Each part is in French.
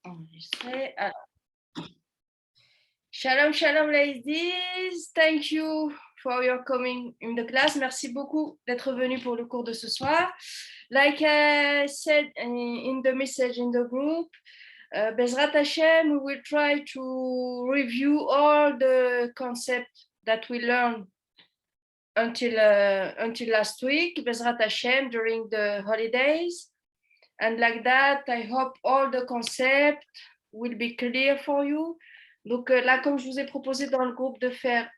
enregistrer. Shalom, shalom, ladies. Thank you for your coming in the class. Merci beaucoup d'être venu pour le cours de ce soir. Like I said in the message in the group, Bezrat Hashem, we will try to review all the concepts that we learned until last week, Bezrat Hashem, during the holidays. And like that, I hope all the concepts will be clear for you. Donc là, comme je vous ai proposé dans le groupe de faire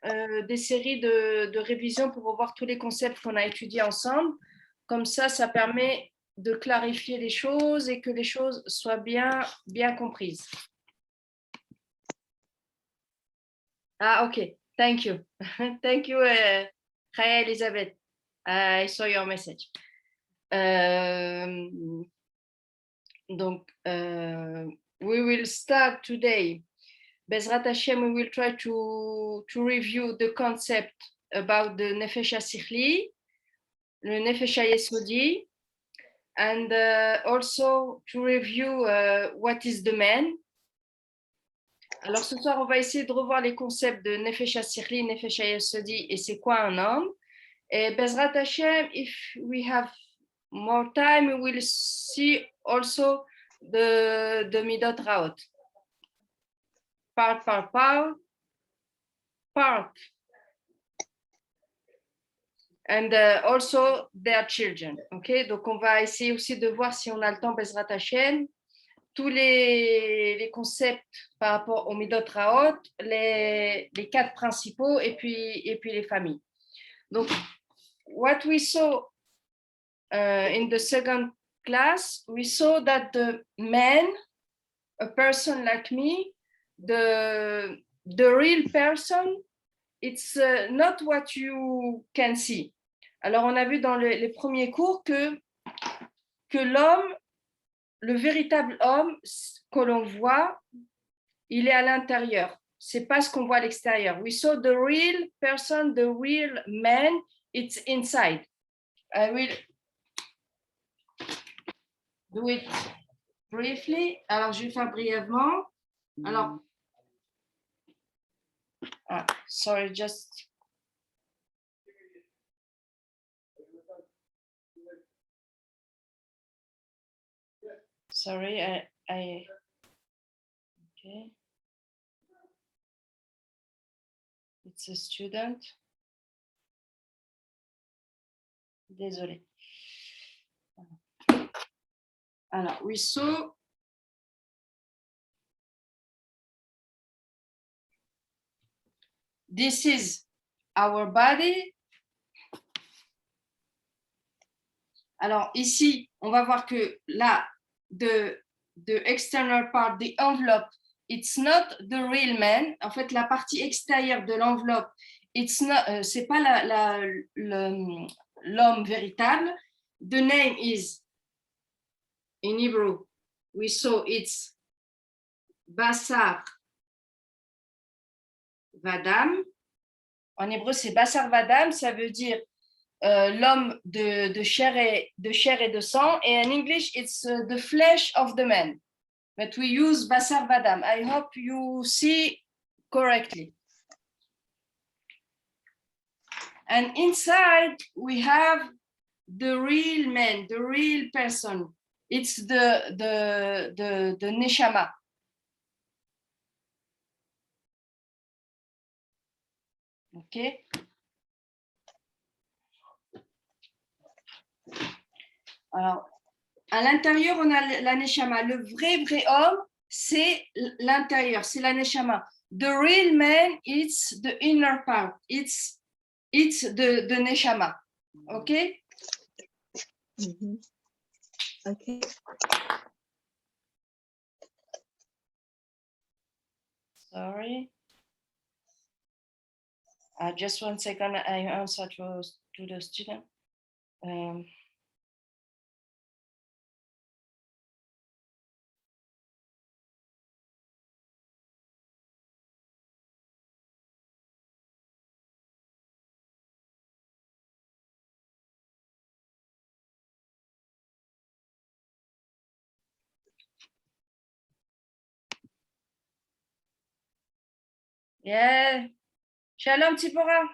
des séries de révision pour revoir tous les concepts qu'on a étudiés ensemble, comme ça permet de clarifier les choses et que les choses soient bien comprises. Ah, ok. Thank you. Thank you, Chaya Elizabeth. I saw your message. Donc, we will start today. Bezrat Hashem, we will try to review the concept about the Nefesh HaSichli, the Nefesh HaYesodi, and also to review what is the man. Alors ce soir, on va essayer de revoir les concepts de Nefesh HaSichli, Nefesh HaYesodi et c'est quoi un homme. Et Bezrat Hashem, if we have more time, we will see also the Midot Raot. Part. And also their children. Okay? Donc, on va essayer aussi de voir si on a le temps, Bezrat Hashem, tous les concepts par rapport au Midot Raot, les 4 principaux et puis les familles. Donc, what we saw in the second class, we saw that the man, a person like me, the real person, it's not what you can see. Alors, on a vu dans les premiers cours que l'homme, le véritable homme que l'on voit, il est à l'intérieur. C'est pas ce qu'on voit à l'extérieur. We saw the real person, the real man, it's inside. I will do it briefly. Alors, je vais faire brièvement. Alors, sorry, just sorry, I okay. It's a student. Désolé. Alors, we saw this is our body. Alors, ici, on va voir que là, the external part, the envelope, it's not the real man. En fait, la partie extérieure de l'enveloppe, c'est pas l'homme véritable. The name is, in Hebrew, we saw it's Basar Vadam. En hébreu, c'est Basar Vadam, ça veut dire l'homme de chair et de sang. Et in English, it's the flesh of the man. But we use Basar Vadam. I hope you see correctly. And inside, we have the real man, the real person. It's the Neshama. Okay. Alors, à l'intérieur, on a la Neshama. Le vrai homme, c'est l'intérieur, c'est la Neshama. The real man, it's the inner part. It's the Neshama. Okay? Mm-hmm. Okay. Sorry. Just 1 second. I answer to the student. Yeah. Shalom, Tzipora.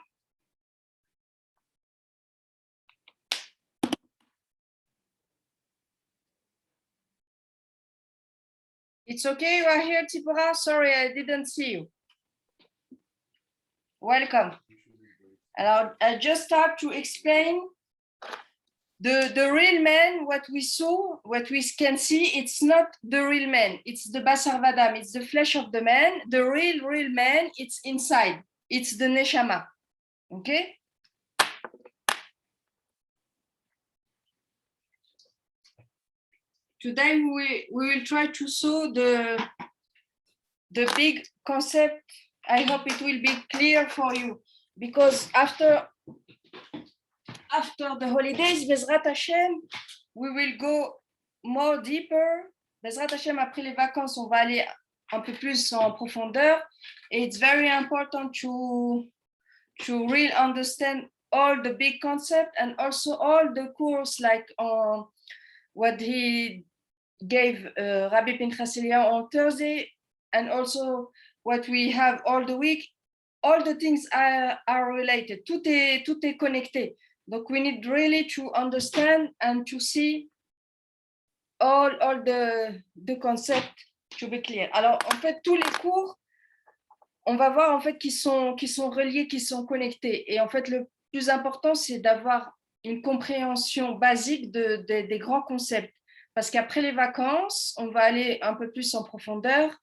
It's okay, you are here, Tzipora? Sorry, I didn't see you. Welcome. Alors, I just start to explain the real man, what we saw, what we can see, it's not the real man, it's the Basar Vadam, it's the flesh of the man. The real man, it's inside, it's the Neshama. Okay? Today we will try to show the big concept. I hope it will be clear for you, because after the holidays, Bezrat Hashem, we will go more deeper. Bezrat Hashem, après les vacances, on va aller un peu plus en profondeur. It's very important to really understand all the big concept and also all the course, like what he gave Rabbi Pinchas Eliyahu on Thursday, and also what we have all the week. All the things are related. Tout est connecté. Donc we need really to understand and to see all the concepts to be clear. Alors en fait, tous les cours, on va voir en fait qui sont reliés, qui sont connectés. Et en fait, le plus important, c'est d'avoir une compréhension basique des grands concepts. Parce qu'après les vacances, on va aller un peu plus en profondeur.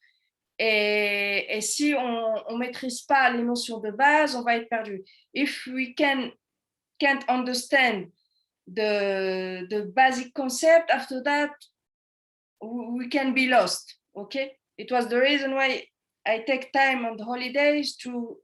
Et si on ne maîtrise pas les notions de base, on va être perdu. If we can't understand the basic concept, after that, we can be lost. Okay? It was the reason why I take time on the holidays to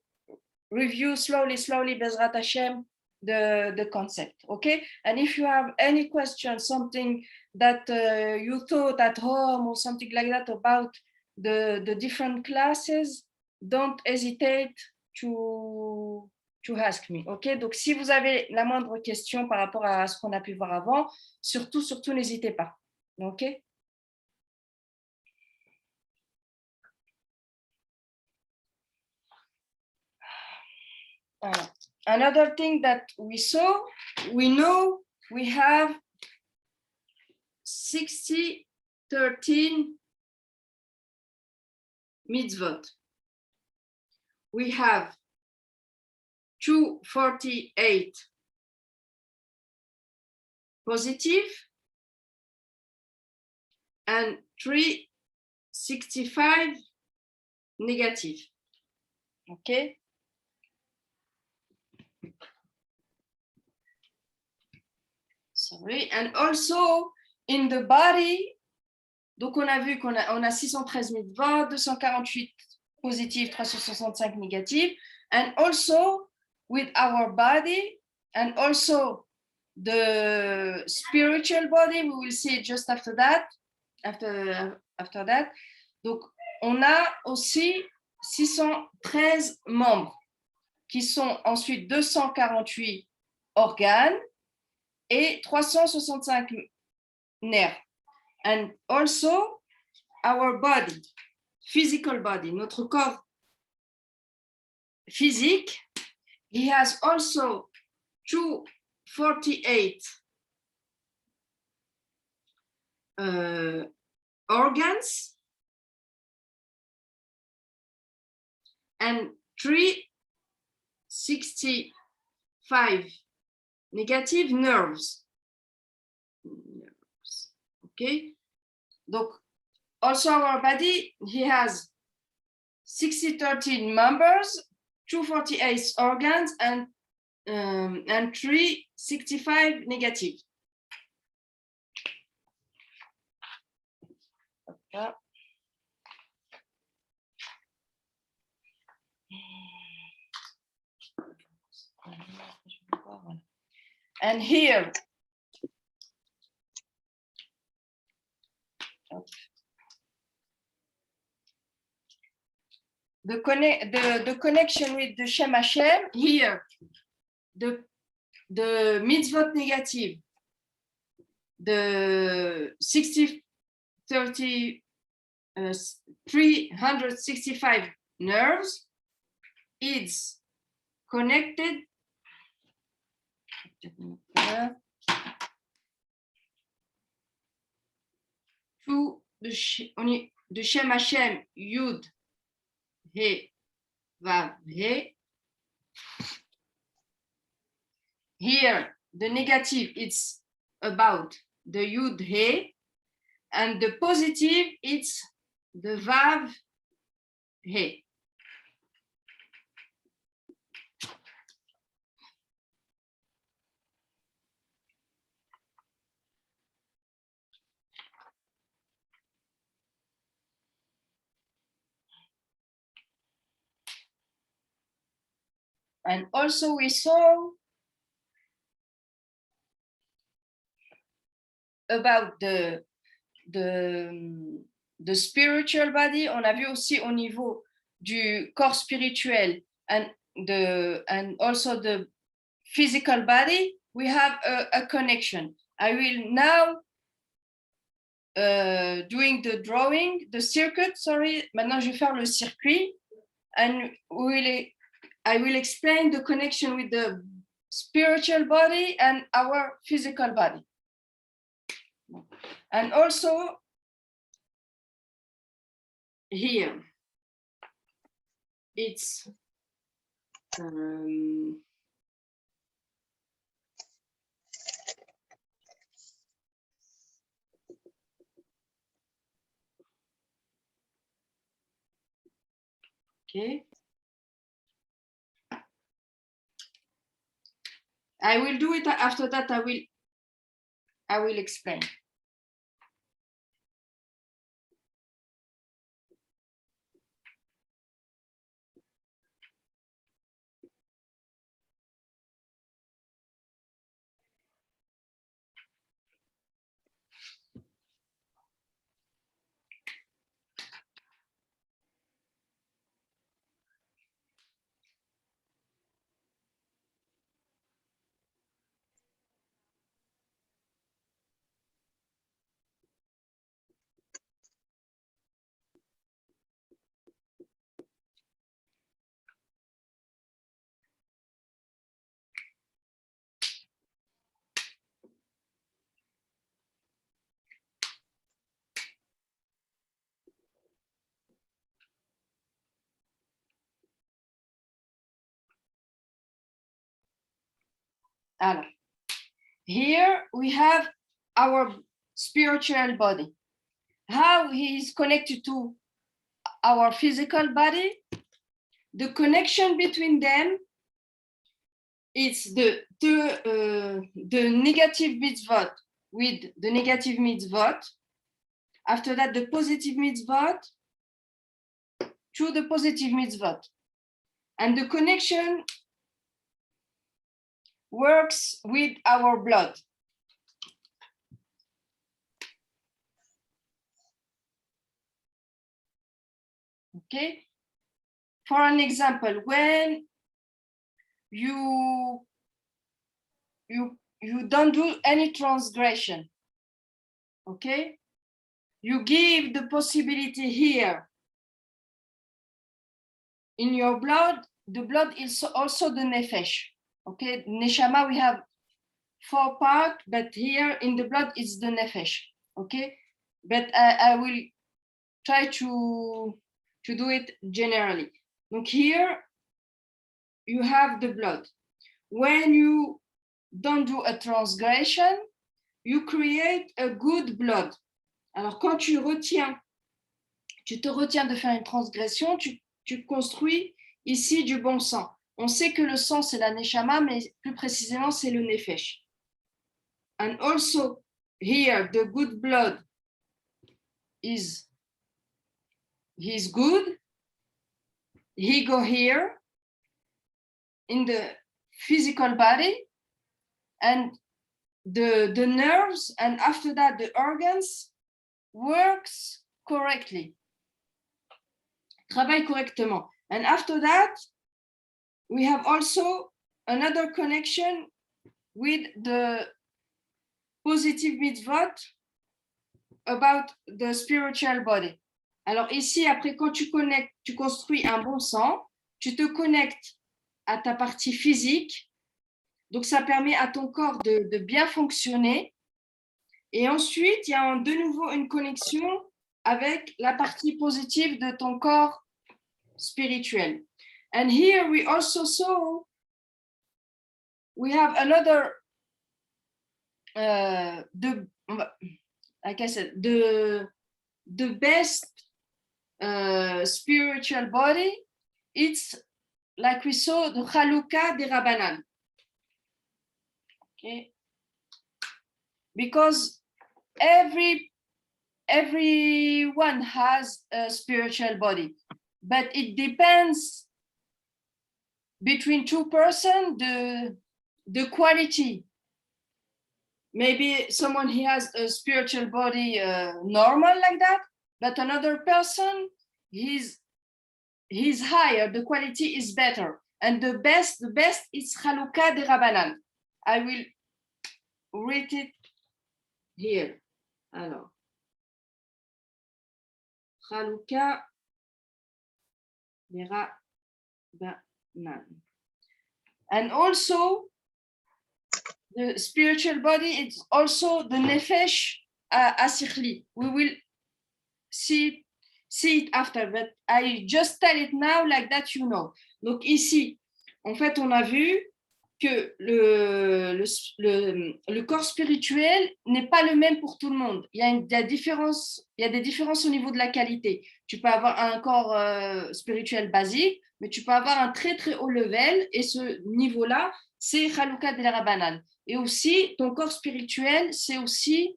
review slowly, Bezrat Hashem, the concept. Okay? And if you have any question, something that you thought at home or something like that about the different classes, don't hesitate to ask me. Okay? Donc, si vous avez la moindre question par rapport à ce qu'on a pu voir avant, surtout, n'hésitez pas. Okay? Another thing that we know we have 13 mitzvot. We have 248 positive and 365 negative. Okay? Sorry. And also in the body, donc on a vu qu'on a 613 mitzvot, 248 positifs, 365 négatifs, and also with our body and also the spiritual body, we will see it just after that. After that. Donc on a aussi 613 membres qui sont ensuite 248 organes et 365 nerfs. And also our body, physical body, notre corps physique, he has also 248 organs and 365 negative nerves. Okay, donc also our body, he has 13 members, 248 organs, and 365 negative. Okay. And here, the connection with the Shem Hashem, here, the mitzvot negative, the 365 nerves, is connected to the Shem Hashem Yud He Vav He. Here, the negative it's about the Yud He, and the positive it's the Vav He. And also we saw about the spiritual body. On a vu aussi au niveau du corps spirituel and also the physical body, we have a connection. I will now doing the drawing, the circuit, sorry. Maintenant, je vais faire le circuit, and I will explain the connection with the spiritual body and our physical body. And also here, it's okay. I will do it after that. I will explain. Alors, here we have our spiritual body. How he is connected to our physical body. The connection between them is the negative mitzvot with the negative mitzvot. After that, the positive mitzvot to the positive mitzvot. And the connection works with our blood. Okay, for an example, when you don't do any transgression, okay, you give the possibility here in your blood. The blood is also the nefesh. Okay, neshama, we have 4 parts, but here in the blood is the nefesh. Okay, but I will try to do it generally. Donc here you have the blood. When you don't do a transgression, you create a good blood. Alors quand tu te retiens de faire une transgression, tu construis ici du bon sang. On sait que le sang c'est la neshama, mais plus précisément c'est le nefesh. And also here the good blood is good. He go here in the physical body, and the nerves, and after that the organs works correctly, travaille correctement. And after that we have also another connection with the positive mitzvot about the spiritual body. Alors ici, après, quand tu connectes, tu construis un bon sang, tu te connectes à ta partie physique. Donc, ça permet à ton corps de bien fonctionner. Et ensuite, il y a de nouveau une connexion avec la partie positive de ton corps spirituel. And here we also saw we have another like I said, the best spiritual body. It's like we saw the Chaluka de Rabbanan. Okay, because everyone has a spiritual body, but it depends between two persons the quality. Maybe someone he has a spiritual body normal like that, but another person he's higher, the quality is better, and the best is Chaluka de Rabbanan. I will read it here. Alors, Chaluka de Rabbanan. And also, the spiritual body is also the Nefesh Asichli. We will see it after, but I just tell it now like that you know. Donc ici, en fait, on a vu que le corps spirituel n'est pas le même pour tout le monde. Il y a des différences au niveau de la qualité. Tu peux avoir un corps spirituel basique, mais tu peux avoir un très très haut level, et ce niveau-là, c'est Chaluka de la Rabbanan. Et aussi, ton corps spirituel, c'est aussi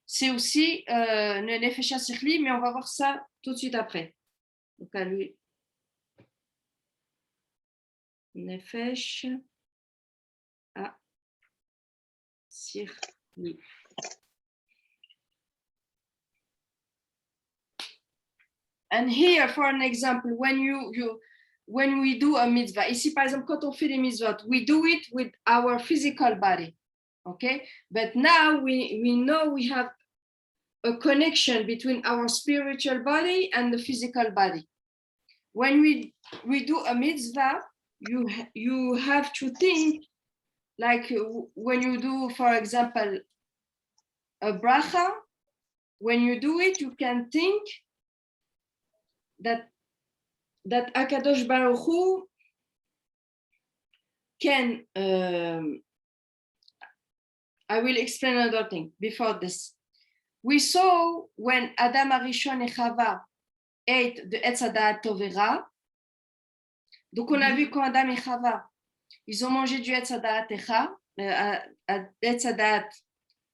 le Nefesh Asichli, mais on va voir ça tout de suite après. Donc à lui, Nefesh Asichli. And here, for an example, when we do a mitzvah, ici par exemple, quand on fait des mitzvot, we do it with our physical body, okay? But now we know we have a connection between our spiritual body and the physical body. When we do a mitzvah, you have to think, like when you do, for example, a bracha, when you do it, you can think that Akadosh Baruch Hu can, I will explain another thing before this. We saw when Adam Arishon et Chava ate the Etz Hadat Tov Ra. Donc on a vu quand Adam et Chava, ils ont mangé du Etz Hadat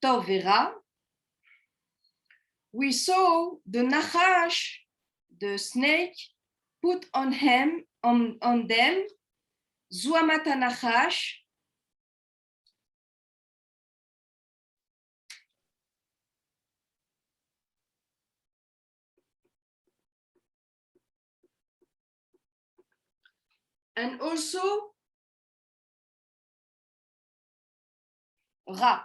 Tov Ra. We saw the Nachash, the snake, put on them Zuamat HaNachash, and also Ra.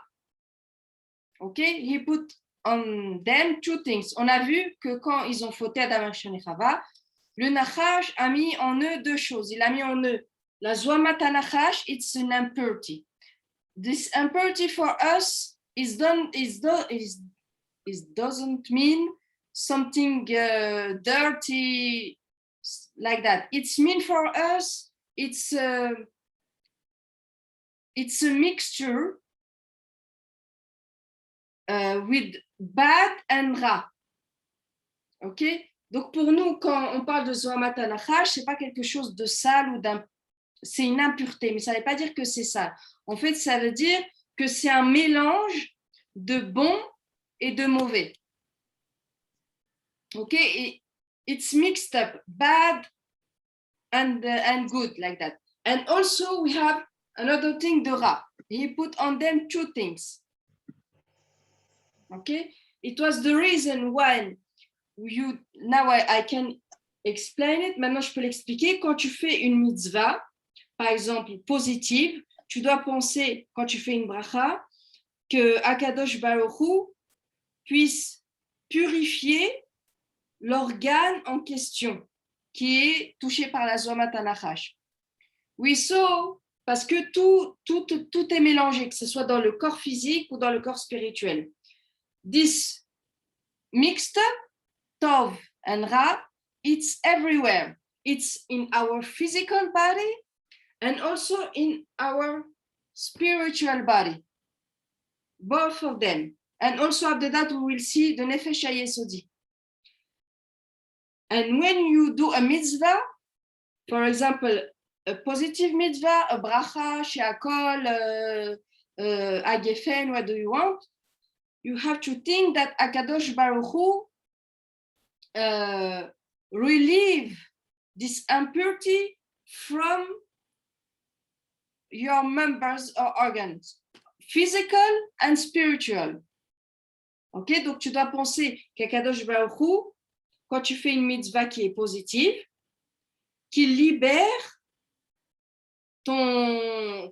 Okay, he put on them two things. On a vu que quand ils ont fauté Adam Arishon et Chava, le Nachash a mis en eux deux choses. Il a mis en eux la Zuamat HaNachash, it's an impurity. This impurity for us doesn't mean something dirty like that. It's mean for us, it's a mixture with bad and ra. Ok? Donc pour nous, quand on parle de Zuamat HaNachash, c'est pas quelque chose de sale ou c'est une impureté, mais ça ne veut pas dire que c'est sale. En fait, ça veut dire que c'est un mélange de bon et de mauvais. Ok? It's mixed up, bad and good, like that. And also we have another thing, the ra. He put on them two things. Okay? It was the reason why now I can explain it. Maintenant, je peux l'expliquer. Quand tu fais une mitzvah, par exemple, positive, tu dois penser, quand tu fais une bracha, que Akadosh Baruch Hu puisse purifier l'organe en question, qui est touché par la Zwamata Nachash. We saw, parce que tout est mélangé, que ce soit dans le corps physique ou dans le corps spirituel. This mixed up, Tov and Ra, it's everywhere. It's in our physical body and also in our spiritual body. Both of them. And also after that, we will see the Nefesh HaYesodi. And when you do a mitzvah, for example, a positive mitzvah, a bracha, she'akol, agefen, what do you want? You have to think that Akadosh Baruch Hu relieve this impurity from your members or organs, physical and spiritual. Ok, donc tu dois penser qu'Akadosh Baruch Hu, quand tu fais une mitzvah qui est positive, qu'il libère ton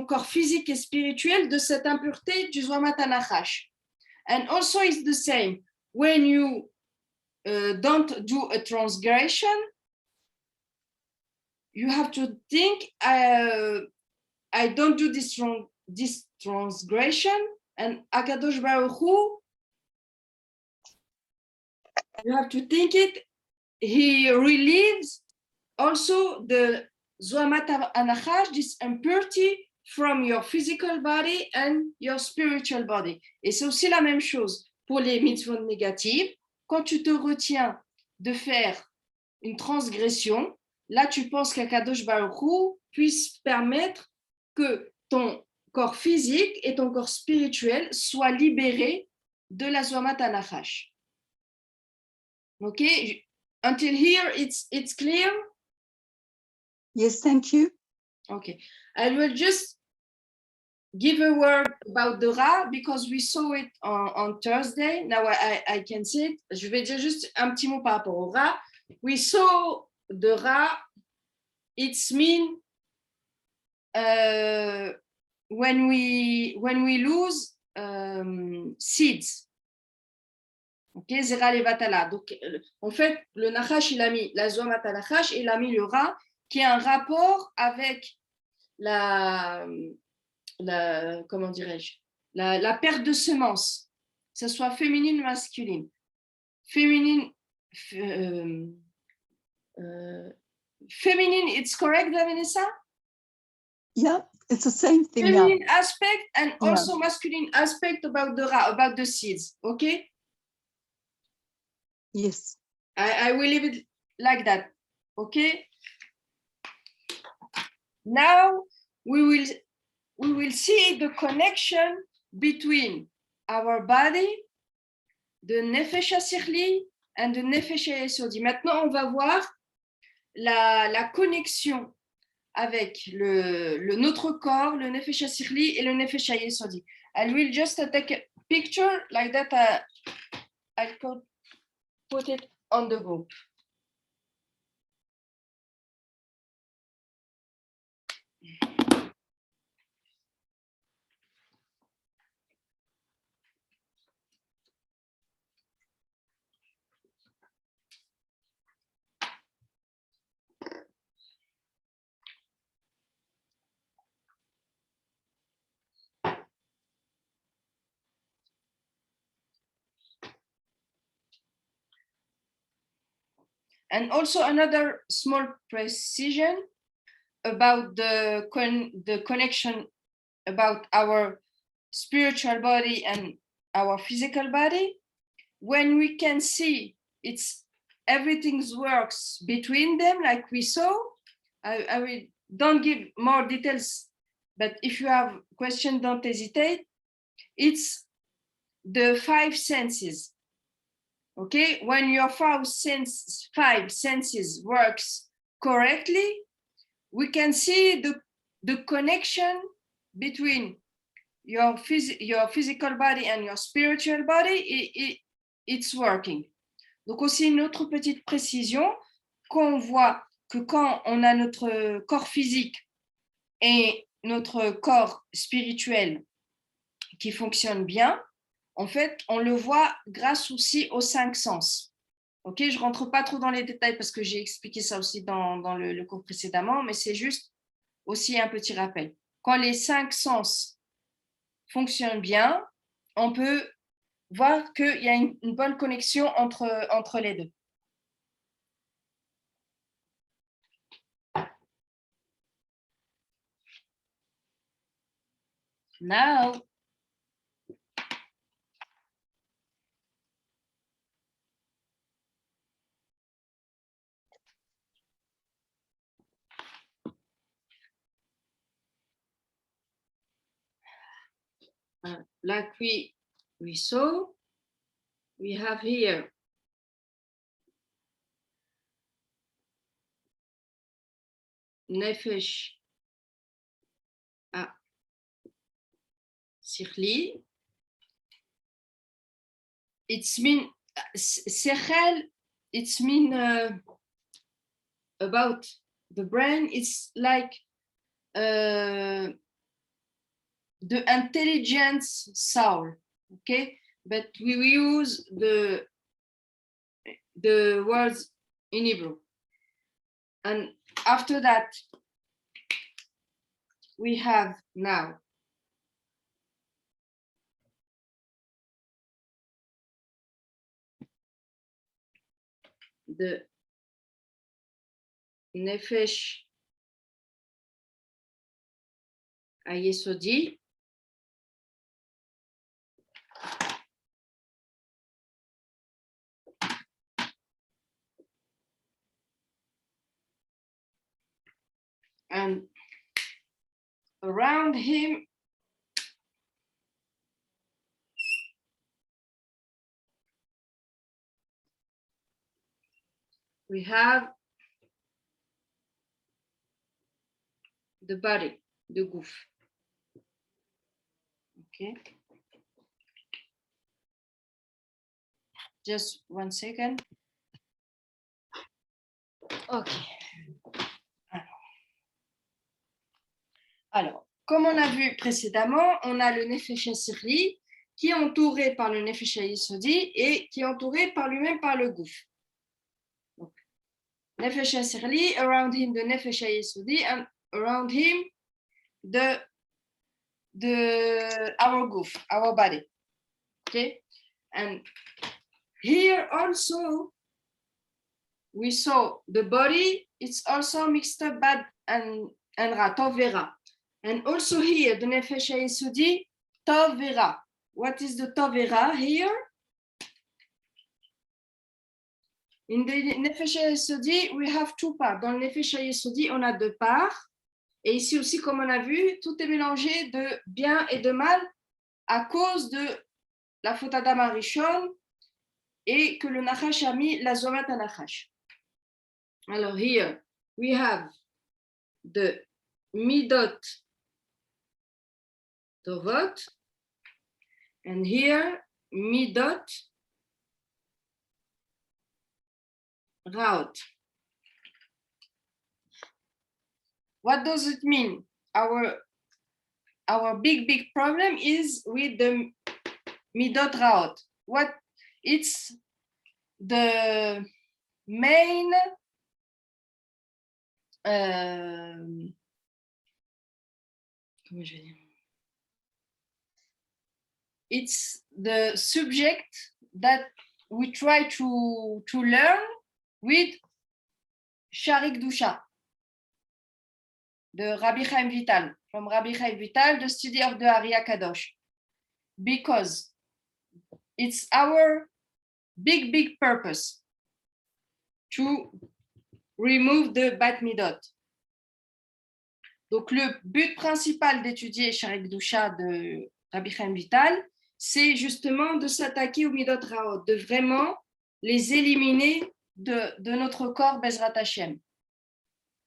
corps physique et spirituel de cette impureté du Zwamata Nachash. And also it's the same when you don't do a transgression, you have to think, I don't do this transgression, and Akadosh Baruch Hu, you have to think it, he relieves also the Zwamata Nachash, this impurity from your physical body and your spiritual body. Et c'est aussi la même chose pour les mitzvot négatives. Quand tu te retiens de faire une transgression, là tu penses qu'Akadosh Baruch Hu puisse permettre que ton corps physique et ton corps spirituel soient libérés de la Zwamata Nachash. Okay, until here it's clear? Yes, thank you. Okay, I will just give a word about the Ra because we saw it on Thursday. Now I can see it. Je vais dire juste un petit mot par rapport au Ra. We saw the Ra. It's mean when we lose seeds. Ok, Zera Levatala. Donc, en fait, le Nachash, il a mis la Zwamata Nachash et il a mis le Ra, qui a un rapport avec comment dirais-je, la perte de semences, que ce soit féminine ou masculine. Féminine, féminine, it's correct, Vanessa? Yeah, it's the same thing. Feminine Yeah. aspect and also masculine aspect about the Ra, about the seeds, okay? Yes. I will leave it like that, okay? Now we will see the connection between our body, the Nefesh HaSichli and the Nefesh HaYesodi. Maintenant, on va voir la connexion avec notre corps, le Nefesh HaSichli et le Nefesh HaYesodi. I will just take a picture like that. I could put it on the group. And also another small precision about the connection about our spiritual body and our physical body. When we can see everything works between them, like we saw, I will don't give more details, but if you have questions, don't hesitate. It's the 5 senses. Okay, when your 5 senses works correctly, we can see the connection between your physical body and your spiritual body. It's working. Donc aussi une autre petite précision, qu'on voit que quand on a notre corps physique et notre corps spirituel qui fonctionne bien, en fait, on le voit grâce aussi aux 5 sens. Ok, je ne rentre pas trop dans les détails parce que j'ai expliqué ça aussi dans le cours précédemment, mais c'est juste aussi un petit rappel. Quand les 5 sens fonctionnent bien, on peut voir qu'il y a une bonne connexion entre les deux. Now, like we saw, we have here Nefesh Sikhli. It's mean Sechel, it's mean about the brain. It's like the intelligence soul, okay? But we use the words in Hebrew. And after that, we have now the Nefesh Hayesodi. And around him, we have the body, the guf. Okay. Just 1 second. Okay. Alors, comme on a vu précédemment, on a le Nefesh Sirli qui est entouré par le Nefesh Yesodi et qui est entouré par lui-même par le Gouf. Donc, Nefesh Sirli, around him the Nefesh Yesodi, and around him the our Gouf, our body. Okay, and here also we saw the body. It's also mixed up bad and ra, tovera. And also here, the Nefesh Yesodi, tovera. What is the tovera here? In the Nefesh Yesodi, we have 2 parts. Dans le Nefesh Yesodi, on a 2 parts. Et ici aussi, comme on a vu, tout est mélangé de bien et de mal à cause de la faute Adam Arishon et que le Nachash a mis la Zomat à Nachash. Alors, here, we have the Midot Tovot, and here, Midot Raot. What does it mean? Our big problem is with the Midot Raot. What it's the main it's the subject that we try to learn with Sharik Dusha, the Rabbi Chaim Vital, from Rabbi Chaim Vital, the study of the Ariya Kadosh, because it's our big purpose to remove the Bat Midot. Donc, le but principal d'étudier Sharik Dusha de Rabbi Chaim Vital, c'est justement de s'attaquer aux Midot Raot, de vraiment les éliminer de notre corps Bezrat Hashem.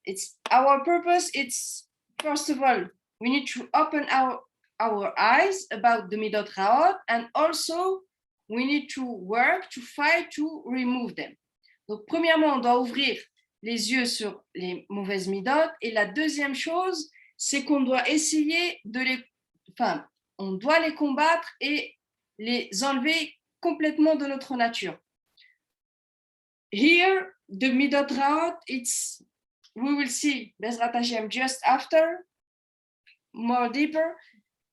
It's our purpose. It's first of all, we need to open our eyes about the Midot Raot, and also we need to work to fight to remove them. Donc, premièrement, on doit ouvrir les yeux sur les mauvaises Midot, et la deuxième chose, c'est qu'on doit essayer on doit les combattre et les enlever complètement de notre nature. here, the Midot Raot, it's, we will see Bezrat Hashem just after, more deeper.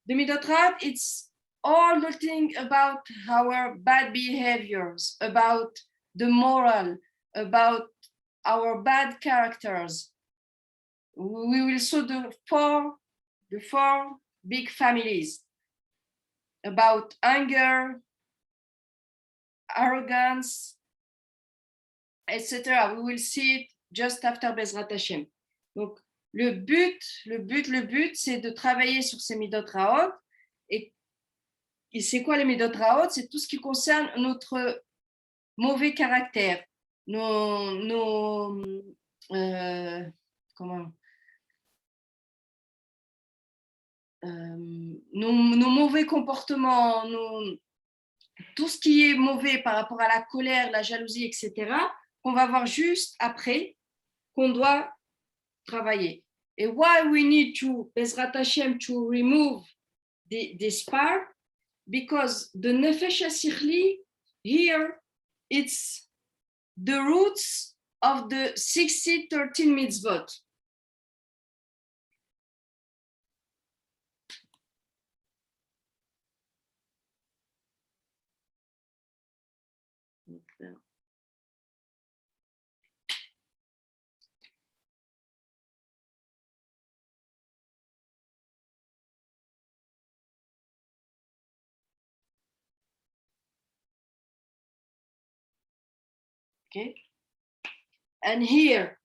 The Midot Raot, it's all the thing about our bad behaviors, about the moral, about our bad characters. We will see the four big families about anger, arrogance, etc. We will see it just after Bezrat Hashem. Donc, le but, c'est de travailler sur ces Midot Raot. Et c'est quoi les Midot Raot? C'est tout ce qui concerne notre mauvais caractère, nos mauvais comportements, tout ce qui est mauvais par rapport à la colère, la jalousie, etc., qu'on va voir juste après, qu'on doit travailler. Et why we need to, Bezrat Hashem, to remove this part, because the Nefesh HaSichli here, it's the roots of the 60-13 mitzvot. Okay, and here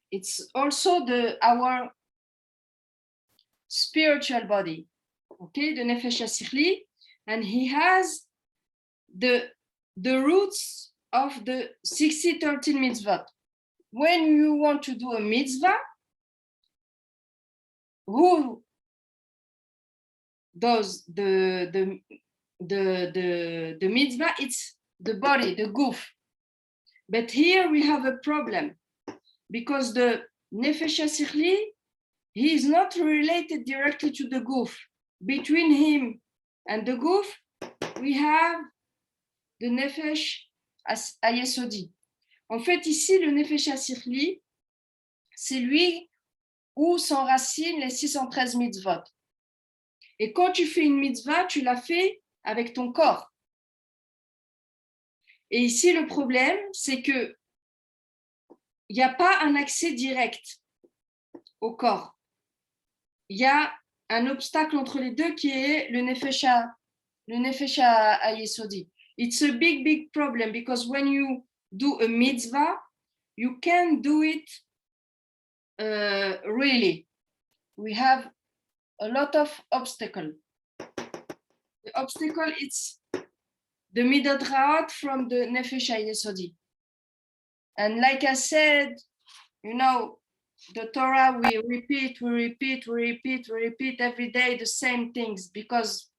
it's also our spiritual body, okay, the Nefesh HaSichli, and he has the roots of the 60-13 mitzvot. When you want to do a mitzvah, who does the mitzvah? It's the body, the guf. But here we have a problem, because the Nefesh HaSichli, he is not related directly to the guf. Between him and the guf, we have the Nefesh HaYesodi. En fait, ici, le Nefesh HaSichli, c'est lui où s'enracinent les 613 mitzvot. Et quand tu fais une mitzvah, tu la fais avec ton corps. Et ici, le problème, c'est que il n'y a pas un accès direct au corps. Il y a un obstacle entre les deux qui est le Nefesh HaYesodi. It's a big problem, because when you do a mitzvah, you can't do it really. We have a lot of obstacles. The obstacle is the Midot Raot from the Nefesh HaYesodi. And like I said, you know, the Torah, we repeat every day the same things, because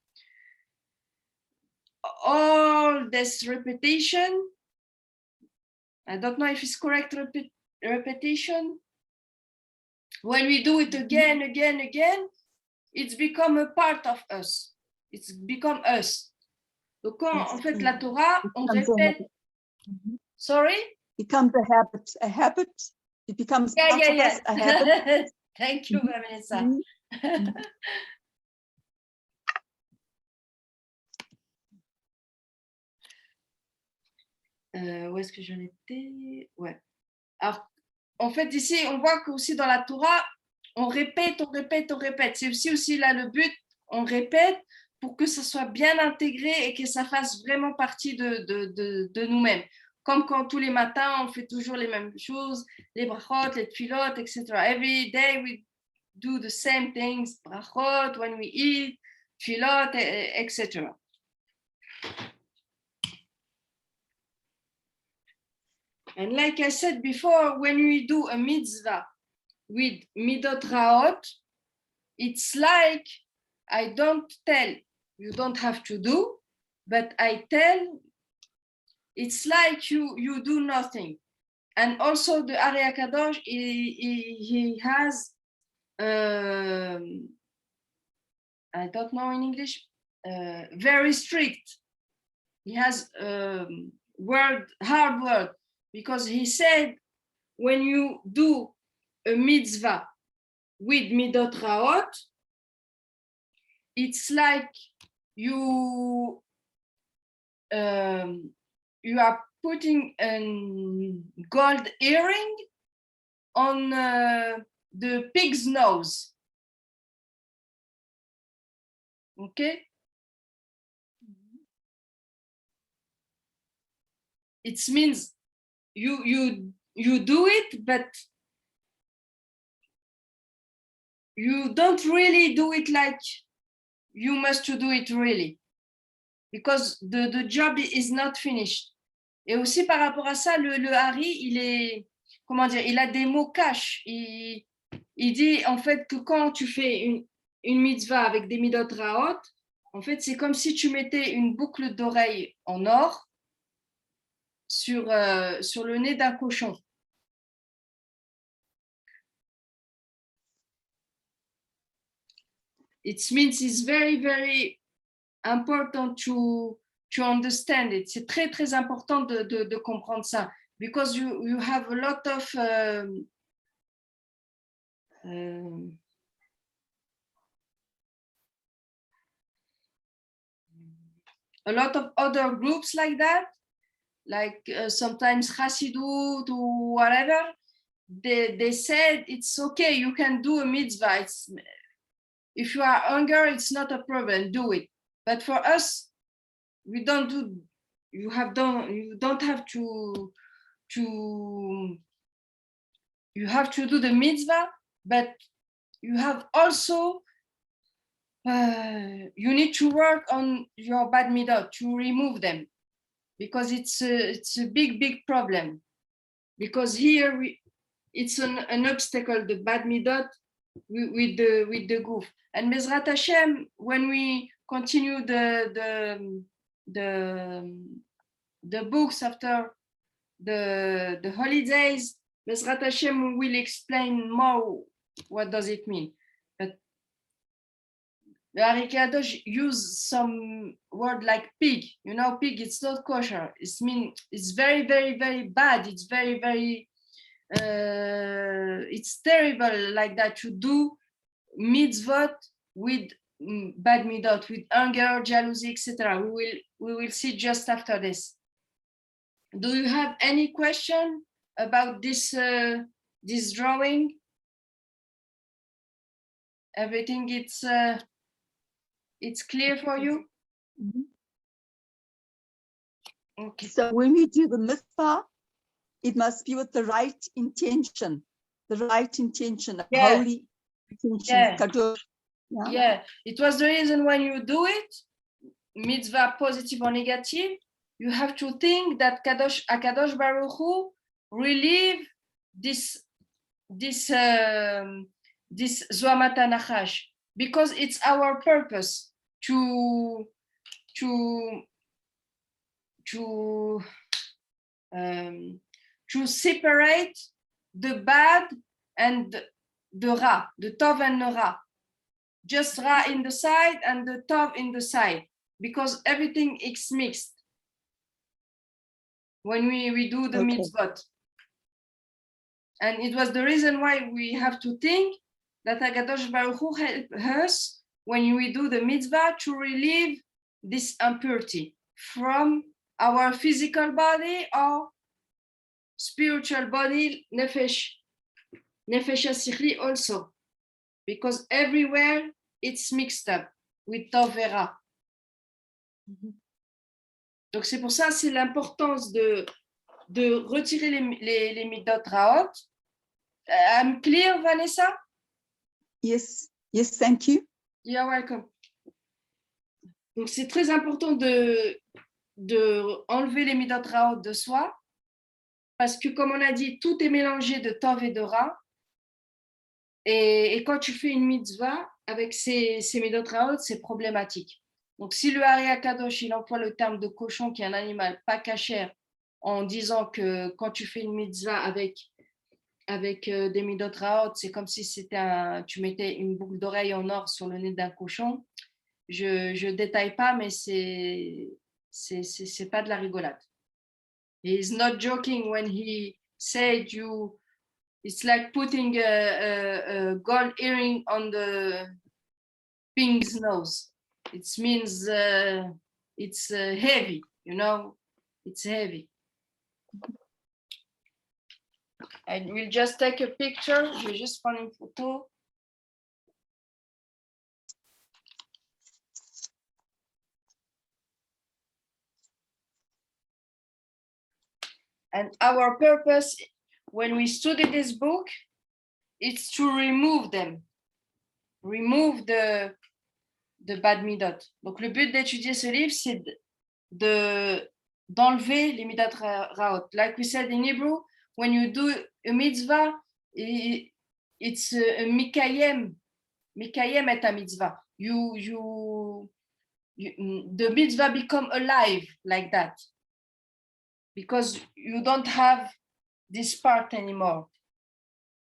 all this repetition, I don't know if it's correct repetition, when we do it again, it's become a part of us. It's become us. Donc, quand on fait la Torah, on répète. Sorry? Becomes a habit. It becomes Yeah. a habit. Thank you, Vanessa. Où est-ce que j'en étais? Ouais. Alors, en fait, ici, on voit qu'aussi dans la Torah, on répète. C'est aussi là le but, on répète pour que ça soit bien intégré et que ça fasse vraiment partie de nous-mêmes. Comme quand tous les matins, on fait toujours les mêmes choses, les brachot, les tfilot, etc. Every day we do the same things, brachot, when we eat, tfilot, etc. And like I said before, when we do a mitzvah with Midot Raot, it's like I don't tell, you don't have to do, but I tell, it's like you do nothing. And also the Ari HaKadosh, he has, I don't know in English, very strict. He has hard word, because he said when you do a mitzvah with midot raot, it's like you are putting a gold earring on the pig's nose. Okay? It means you do it, but you don't really do it like you must to do it really, because the job is not finished. Et aussi par rapport à ça, le Hari, il est, comment dire, il a des mots cash. Il dit en fait que quand tu fais une mitzvah avec des midot raot, en fait c'est comme si tu mettais une boucle d'oreille en or sur le nez d'un cochon. It means it's very, very important to understand it. C'est très, très important de comprendre ça. Because you have a lot of other groups like that, like sometimes Hasidut or whatever. They said it's okay, you can do a mitzvah. If you are hungry, it's not a problem, do it. But for us, we don't do. You don't have to. You have to do the mitzvah, but you have also. You need to work on your bad midot to remove them, because it's a big problem. Because here it's an obstacle, the bad midot with the goof. And Bezrat Hashem, when we continue the books after the holidays, Bezrat Hashem will explain more what does it mean. But the Ari Kadosh use some word like pig. You know, pig, it's not kosher. It's very, very, very bad. It's very, very it's terrible like that to do mitzvot with bad midot, with anger, jealousy, etc. We will see just after this. Do you have any question about this this drawing? Everything it's clear for you? Mhm. Okay. So when we do the mitzvah, it must be with the right intention, Yeah. holy intention. Yeah. Kadosh. Yeah, it was the reason when you do it, mitzvah positive or negative, you have to think that Akadosh Baruch Hu relieve this Zoamata Nachash, because it's our purpose to separate the bad and the Ra, the Tov and the Ra. Just Ra in the side and the Tov in the side, because everything is mixed when we do the mitzvot. And it was the reason why we have to think that HaKadosh Baruch Hu help us when we do the mitzvah to relieve this impurity from our physical body or spiritual body, nefesh HaSichli also, because everywhere it's mixed up with Tov et Ra. Donc c'est pour ça, c'est l'importance de retirer les midot raot. I'm clear, Vanessa? Yes, thank you. You're welcome. Donc c'est très important de enlever les midot raot de soi, parce que comme on a dit, tout est mélangé de Tov et de Ra. Et quand tu fais une mitzvah avec ces midot raot, c'est problématique. Donc, si le Ari Akadosh, il emploie le terme de cochon, qui est un animal pas cachère, en disant que quand tu fais une mitzvah avec des midot raot, c'est comme si tu mettais une boucle d'oreille en or sur le nez d'un cochon. Je détaille pas, mais c'est pas de la rigolade. He is not joking when he said you. It's like putting a gold earring on the pig's nose. It means it's heavy, you know, it's heavy. I will just take a picture. Je vais juste prendre une photo. And our purpose when we study this book, it's to remove them. Remove the bad midot. Donc, le but d'étudier ce livre, c'est d'enlever les midot raot. Like we said in Hebrew, when you do a mitzvah, it's a mikayem. Mikayem est un mitzvah. The mitzvah become alive like that. Because you don't have this part anymore.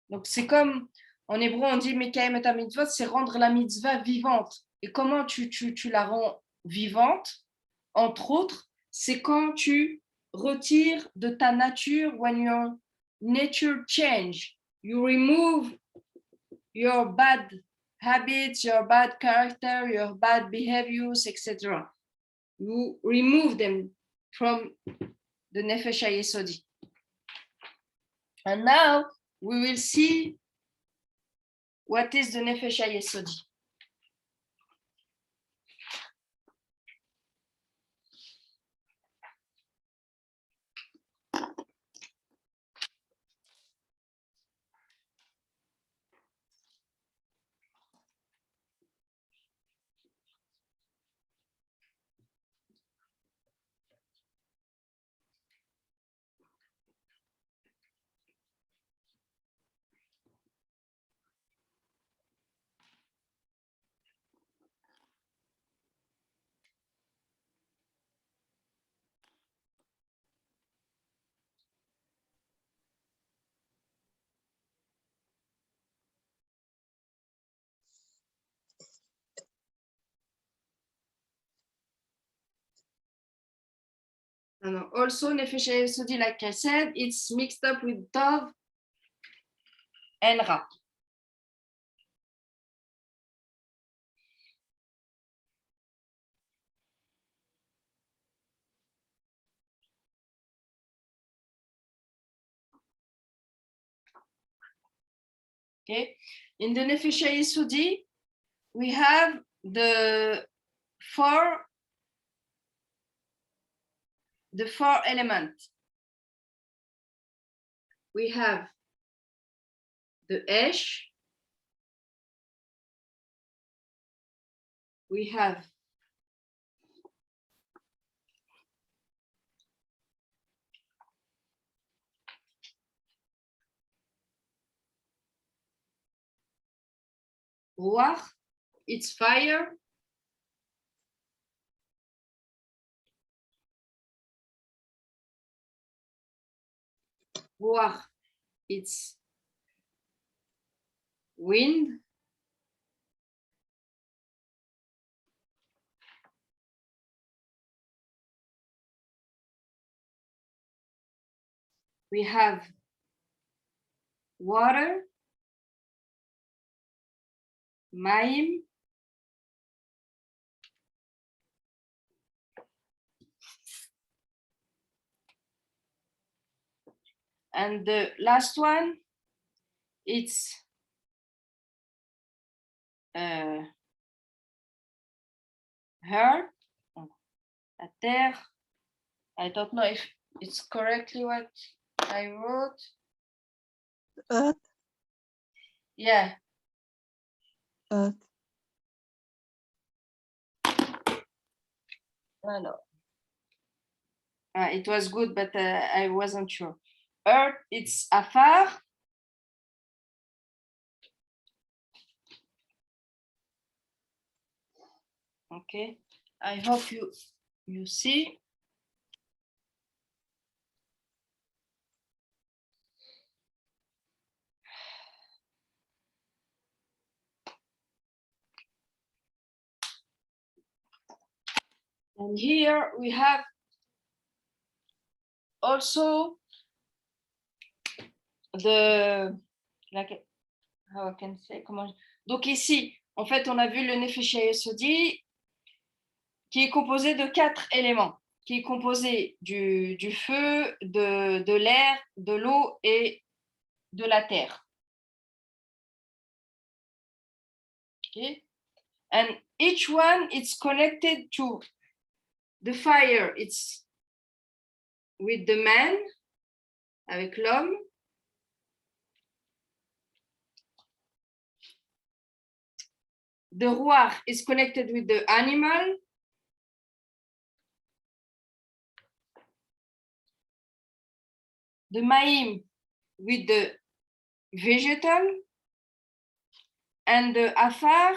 Donc, c'est comme, en hébreu, on dit mikayem et un mitzvah, c'est rendre la mitzvah vivante. Et comment tu la rends vivante? Entre autres, c'est quand tu retires de ta nature, when your nature change, you remove your bad habits, your bad character, your bad behaviors, etc. You remove them from the Nefesh HaYesodi. And now we will see what is the Nefesh HaYesodi. Also, Nefesh HaYesodi, like I said, it's mixed up with Tov and Ra. Okay, in the Nefesh HaYesodi, we have the four elements. We have the Esh, we have Ruach, it's fire. Ruach, it's wind. We have water, Maim, and the last one, it's earth, la terre. I don't know if it's correctly what I wrote. Earth. Yeah. Earth. No. It was good, but I wasn't sure. Earth, it's Afar. Okay, I hope you see. And here we have also the, like, how I can say, donc ici, en fait, on a vu le Nefesh Yesodi qui est composé de 4 éléments, qui est composé du feu, de l'air, de l'eau et de la terre. Okay? And each one is connected to the fire. It's with the man, avec l'homme. The ruach is connected with the animal. The ma'im with the vegetal. And the afar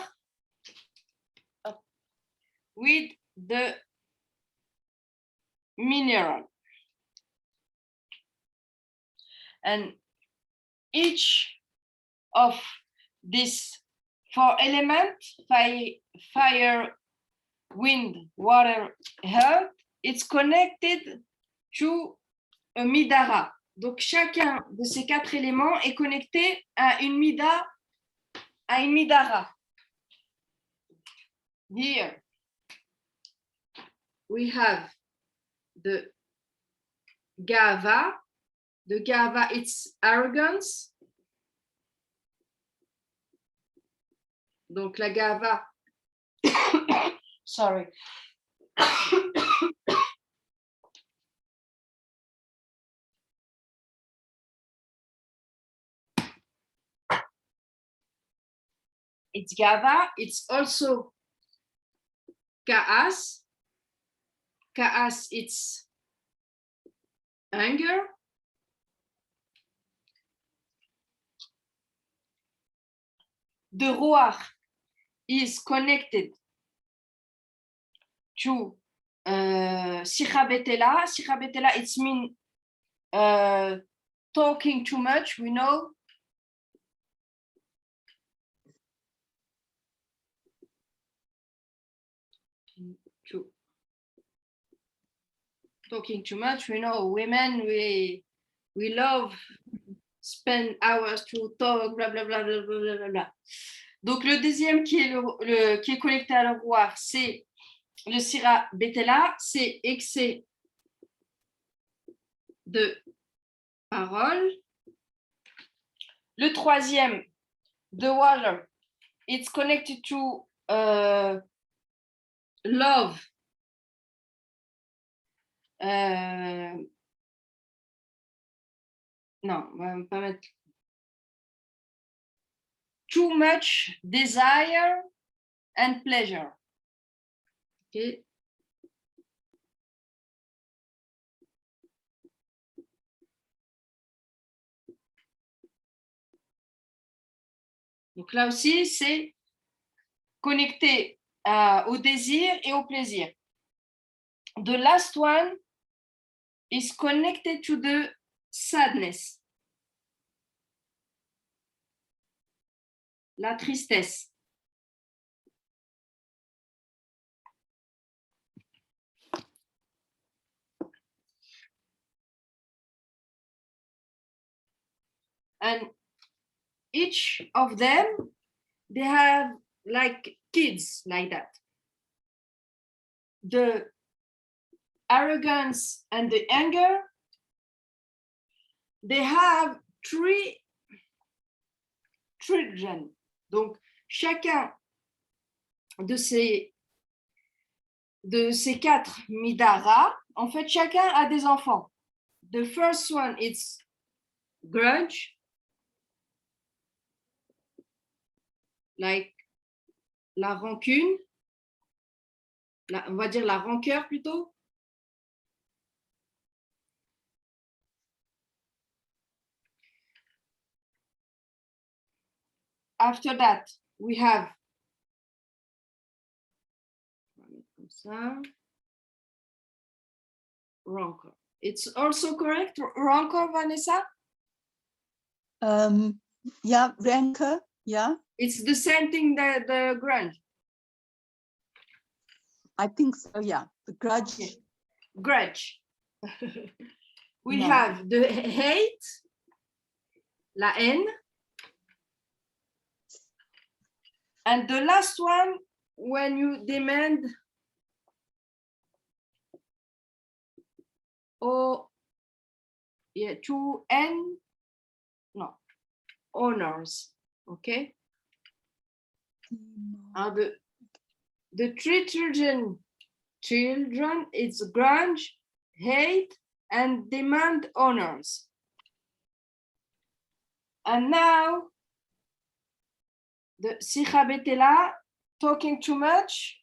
with the mineral. And each of these 4 elements, fire, wind, water, earth, it's connected to a midara. Donc chacun de ces 4 éléments est connecté à une midara. Here we have the gava. The gava, it's arrogance. Donc la gava, sorry. It's gava. It's also ka'as. Ka'as, it's anger. The ruach is connected to sicha betela. Sicha betela, it's mean talking too much, we know. Talking too much, we know. Women, we love spend hours to talk, bla bla bla bla bla bla bla. Donc le deuxième qui est connecté à la ruach, c'est le sira betela, c'est excès de parole. Le troisième, the water, it's connected to love. Non, on va pas mettre too much desire and pleasure. Okay. Donc là aussi, c'est connecté au désir et au plaisir. The last one is connected to the sadness. La tristesse. And each of them, they have like kids like that. The arrogance and the anger, they have 3 children. Donc, chacun de ces 4 midara, en fait, chacun a des enfants. The first one is grudge, like la rancune, on va dire la rancœur plutôt. After that, we have rancor. It's also correct, rancor, Vanessa? Yeah, rancor, yeah. It's the same thing that the grudge. I think so, yeah. The grudge. Okay. Grudge. we No. have the hate, la haine. And the last one, when you demand to end, no, honors, okay? The three children, it's grudge, hate, and demand honors. And now, the Sikha Betela, talking too much,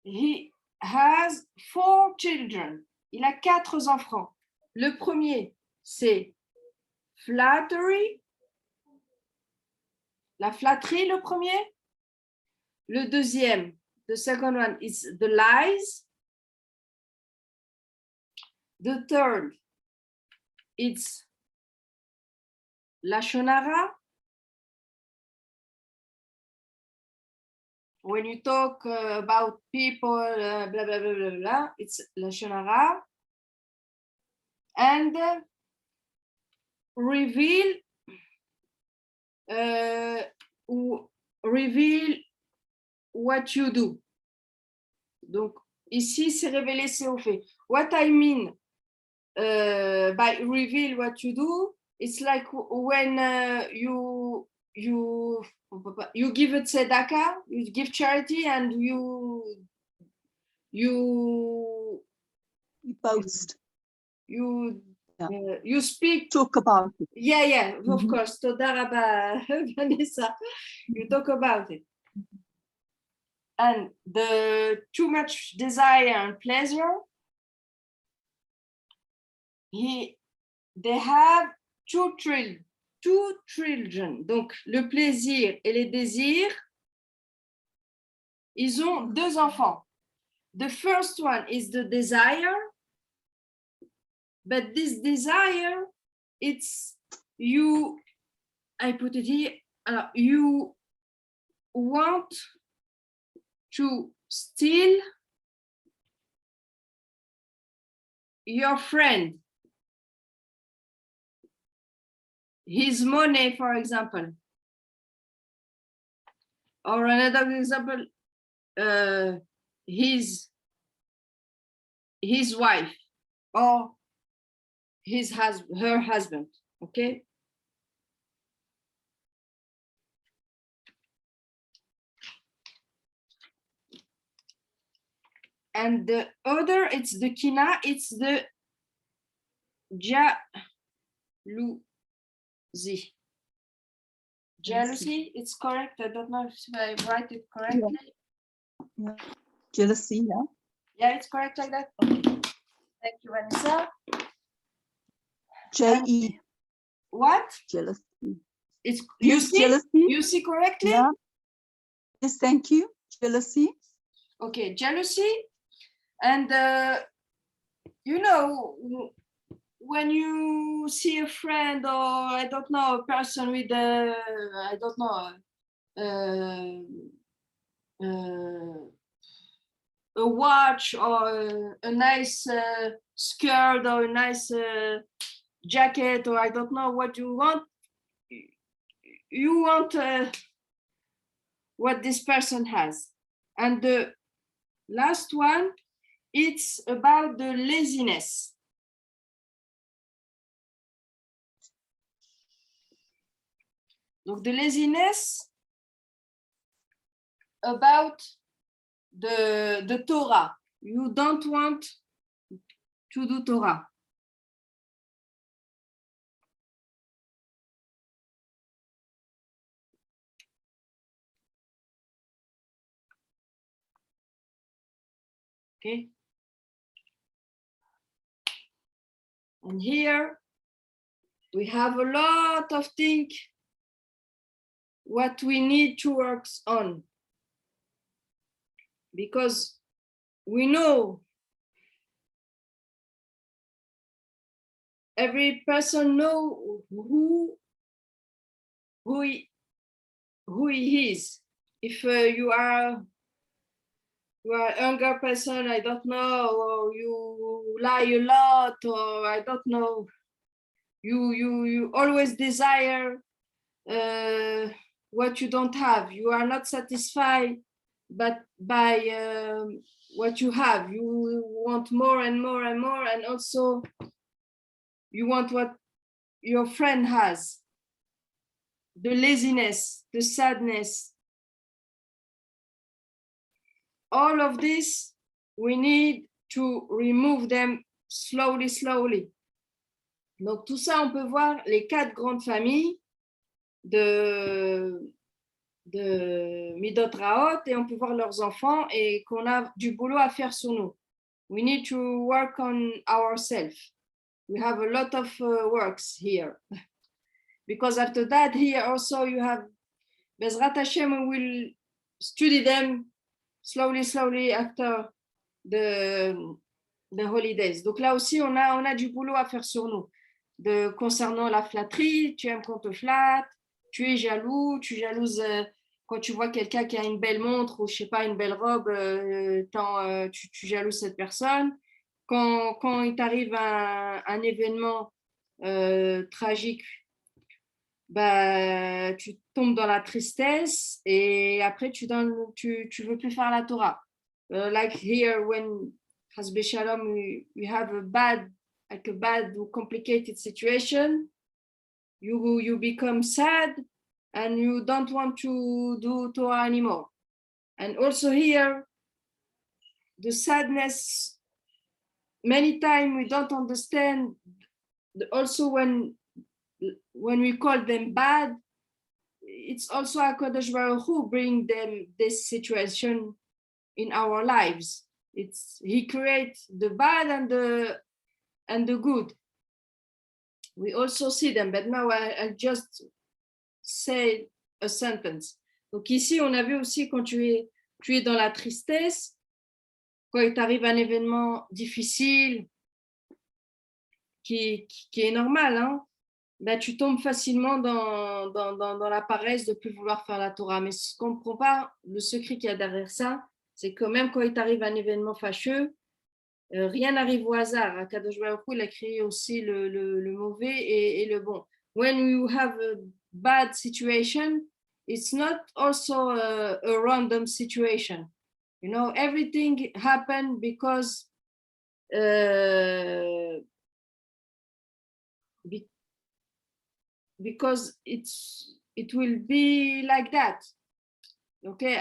he has 4 children. Il a 4 enfants. Le premier, c'est flattery. La flatterie, le premier. Le deuxième, the second one is the lies. The third, it's lashon hara. When you talk about people, blah, blah, blah, blah, blah, it's lashon hara. And reveal what you do. Donc, ici, c'est révéler, c'est au fait. What I mean by reveal what you do, it's like when you give a tzedakah, you give charity, and you post. You speak. Talk about it. Yeah, of course. Toda rabba, Vanessa. You talk about it. And the too much desire and pleasure, they have 2 children. Donc, le plaisir et les désirs, ils ont 2 enfants. The first one is the desire, but this desire, it's you, I put it here, you want to steal your friend, his money, for example. Or another example, his wife or her husband, okay? And the other, it's the kina, it's the jealousy. It's correct. I don't know if I write it correctly. Yeah. Jealousy, yeah. Yeah, it's correct like that. Okay. Thank you, Vanessa. J-E. What? Jealousy. It's jealousy. You see correctly? Yeah. Yes, thank you. Jealousy. Okay, jealousy. And you know, when you see a friend or I don't know, a person with a watch or a nice skirt or a nice jacket, or I don't know what you want. You want what this person has. And the last one, it's about the laziness. Donc, the laziness about the Torah. You don't want to do Torah. Okay. And here we have a lot of things what we need to work on, because we know every person know who he is. If you are a younger person, I don't know, or you lie a lot, or I don't know, you always desire what you don't have. You are not satisfied but by what you have. You want more and more and more, and also you want what your friend has. The laziness, the sadness, all of this, we need to remove them slowly, slowly. Donc tout ça, on peut voir les 4 grandes familles de Midot Raot, et on peut voir leurs enfants, et qu'on a du boulot à faire sur nous. We need to work on ourselves. We have a lot of works here. Because after that, here also you have Bezrat Hashem, we will study them slowly, slowly after the holidays. Donc là aussi, on a du boulot à faire sur nous. Concernant la flatterie, tu aimes qu'on te flatte, tu es jaloux, tu jalouses quand tu vois quelqu'un qui a une belle montre ou je sais pas, une belle robe, tu jalouses cette personne. Quand il t'arrive un événement tragique, bah, tu tombes dans la tristesse et après tu veux plus faire la Torah. Like here, when Hasbe Shalom, we have a bad or complicated situation, you become sad and you don't want to do Torah anymore. And also here, the sadness, many times we don't understand. Also when we call them bad, it's also HaKadosh Baruch Hu bring them this situation in our lives. He creates the bad and the good. We also see them, but now I just say a sentence. Donc ici, on a vu aussi quand tu es dans la tristesse, quand il t'arrive un événement difficile, qui est normal, hein, ben, tu tombes facilement dans la paresse de ne plus vouloir faire la Torah. Mais ce qu'on ne comprend pas, le secret qu'il y a derrière ça, c'est que même quand il t'arrive un événement fâcheux, rien n'arrive au hasard. HaKadosh Baruch Hu, il a créé aussi le mauvais et le bon. When you have a bad situation, it's not also a random situation. You know, everything happened because because it will be like that. Okay?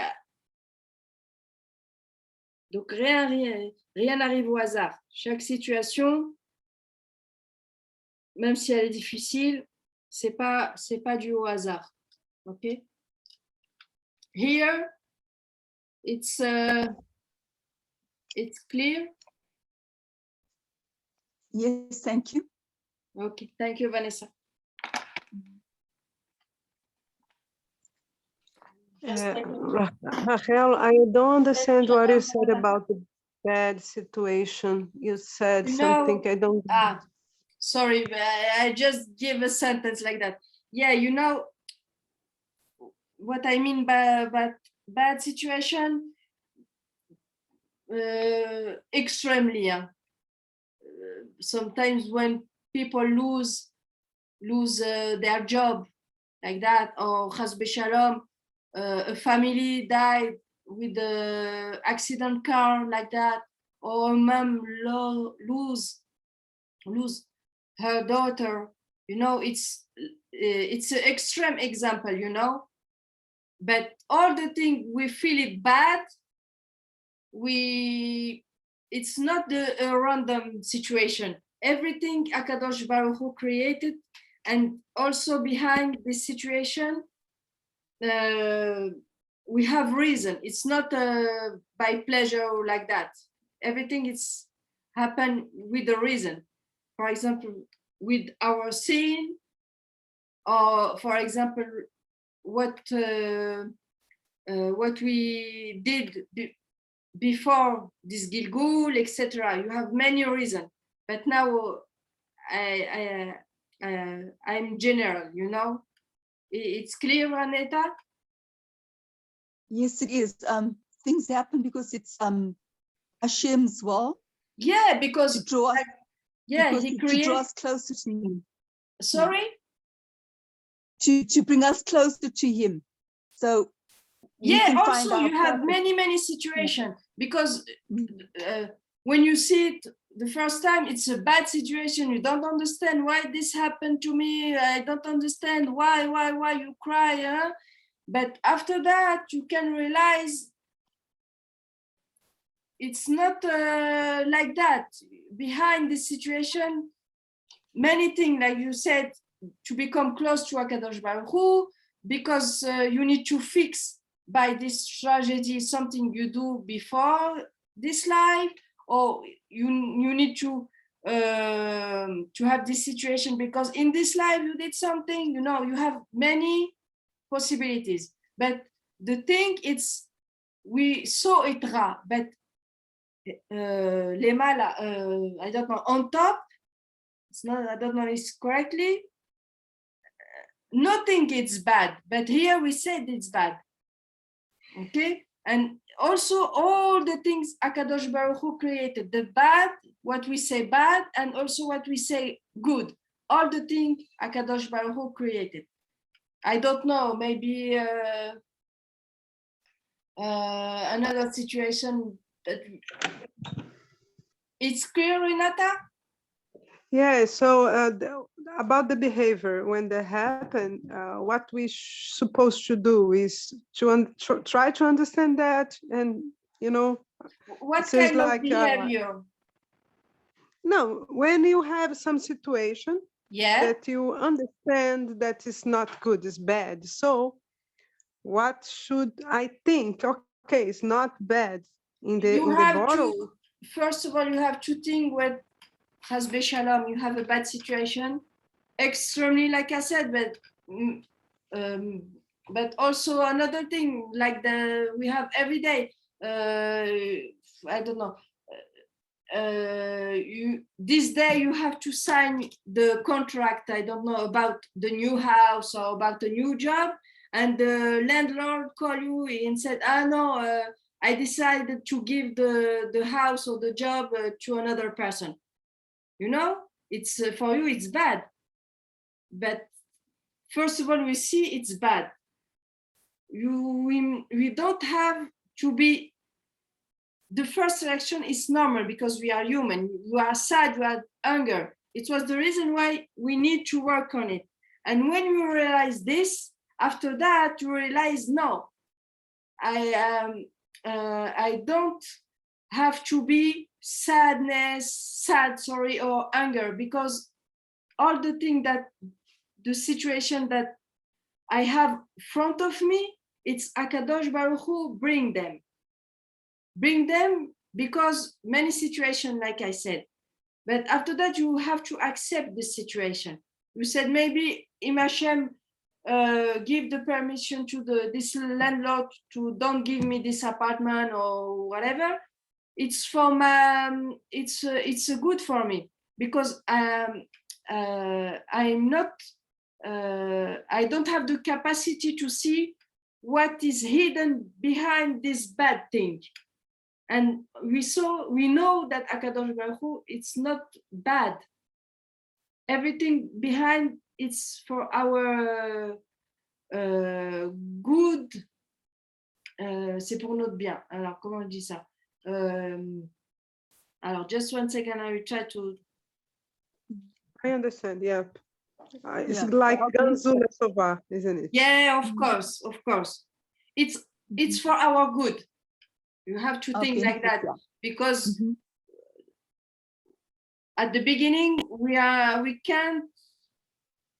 Donc rien n'arrive au hasard. Chaque situation, même si elle est difficile, c'est pas dû au hasard. Okay? Here, it's clear. Yes, thank you. Okay, thank you, Vanessa. Rachel, I don't understand what you said about the bad situation. You said something I don't. Sorry, I just give a sentence like that. Yeah, you know what I mean by bad situation? Extremely. Sometimes when people lose their job like that, or Chas b'Shalom, a family died with an accident car like that, or mom lose her daughter. You know, it's an extreme example, you know, but all the things we feel it bad, it's not a random situation. Everything HaKadosh Baruch Hu created, and also behind this situation, we have reason. It's not by pleasure or like that. Everything is happen with a reason. For example, with our sin, or for example, what we did before this Gilgul, etc. You have many reasons, but now I'm general, you know. It's clear, Aneta? Yes, it is. Things happen because it's Hashem's will. Yeah, because to draw, he to draw creates. us closer to him. Sorry? To bring us closer to him. So we Yeah, can find also our you have purpose. many situations because when you see it the first time, it's a bad situation. You don't understand why this happened to me. I don't understand why you cry. Huh? But after that, you can realize it's not like that. Behind this situation, many things, like you said, to become close to Akadosh Baruch Hu, because you need to fix by this tragedy something you do before this life, or you need to have this situation because in this life you did something, you know, you have many possibilities. But the thing it's we saw it ra, but lema là, I don't know, on top, it's not, I don't know it's correctly, nothing is bad, but here we said it's bad. Okay, and also all the things Akadosh Baruch Hu created, the bad, what we say bad, and also what we say good, all the things Akadosh Baruch Hu created. I don't know, maybe another situation that it's clear, Renata? Yeah, so about the behavior, when that happened, what we supposed to do is to try to understand that, and you know, what kind like, of behavior? No, when you have some situation that you understand that is not good, is bad. So what should I think? Okay, it's not bad in the bottle. First of all, you have to think what Chas v'shalom, you have a bad situation, extremely, like I said, but also another thing, like we have every day, I don't know, this day you have to sign the contract, I don't know, about the new house or about the new job, and the landlord call you and said, no, I decided to give the house or the job to another person. You know, it's for you, it's bad. But first of all, we see it's bad. We don't have to be, the first reaction is normal because we are human. You are sad, you are anger. It was the reason why we need to work on it. And when you realize this, after that, you realize, no, I don't have to be sad, or anger, because all the things that the situation that I have in front of me, it's Akadosh Baruch Hu bring them because many situations, like I said. But after that, you have to accept the situation. You said maybe Im Hashem give the permission to this landlord to don't give me this apartment or whatever. It's for my, it's good for me because I'm not, I don't have the capacity to see what is hidden behind this bad thing. And we know that Akadosh Baruch Hu, it's not bad. Everything behind it's for our good. C'est pour notre bien. Alors comment on dit ça? Alors just one second, I will try to. I understand. Yeah, it's like Gamzu Letová, isn't it? Yeah, of course. It's for our good. You have to think like that because at the beginning we are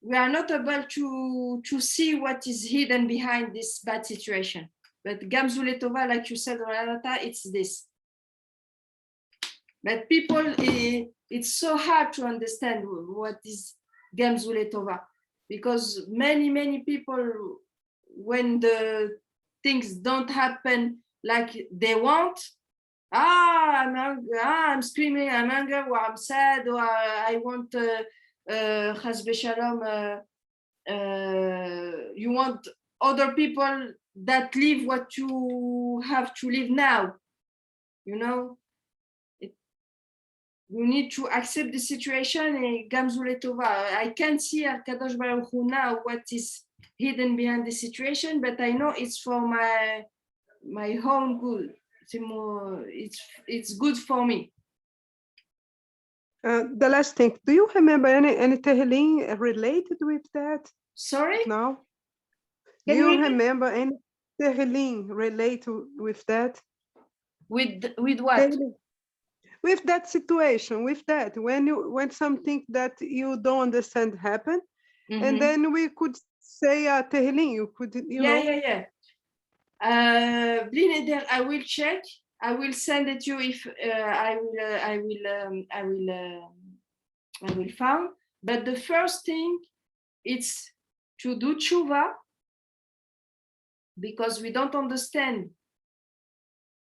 not able to see what is hidden behind this bad situation. But Gamzu Letová, like you said, Renata, it's this. But people, it's so hard to understand what is Gamzu Letová, because many people, when the things don't happen like they want, I'm screaming, I'm angry, or I'm sad, or I want Chas v'shalom, you want other people that live what you have to live now, you know. we need to accept the situation. I can't see Al Kadosh Baruch Hu now what is hidden behind the situation, but I know it's for my own good. It's good for me. The last thing, do you remember any Tehillim related with that? Sorry? No? Do Can you you repeat? remember any Tehillim related with that? With what? Tehillim. With that situation, with that, when something that you don't understand happen, and then we could say a Tehillim, you could, you know. Yeah. Bli neder, I will check. I will send it to you if I will found. But the first thing, it's to do tshuva, because we don't understand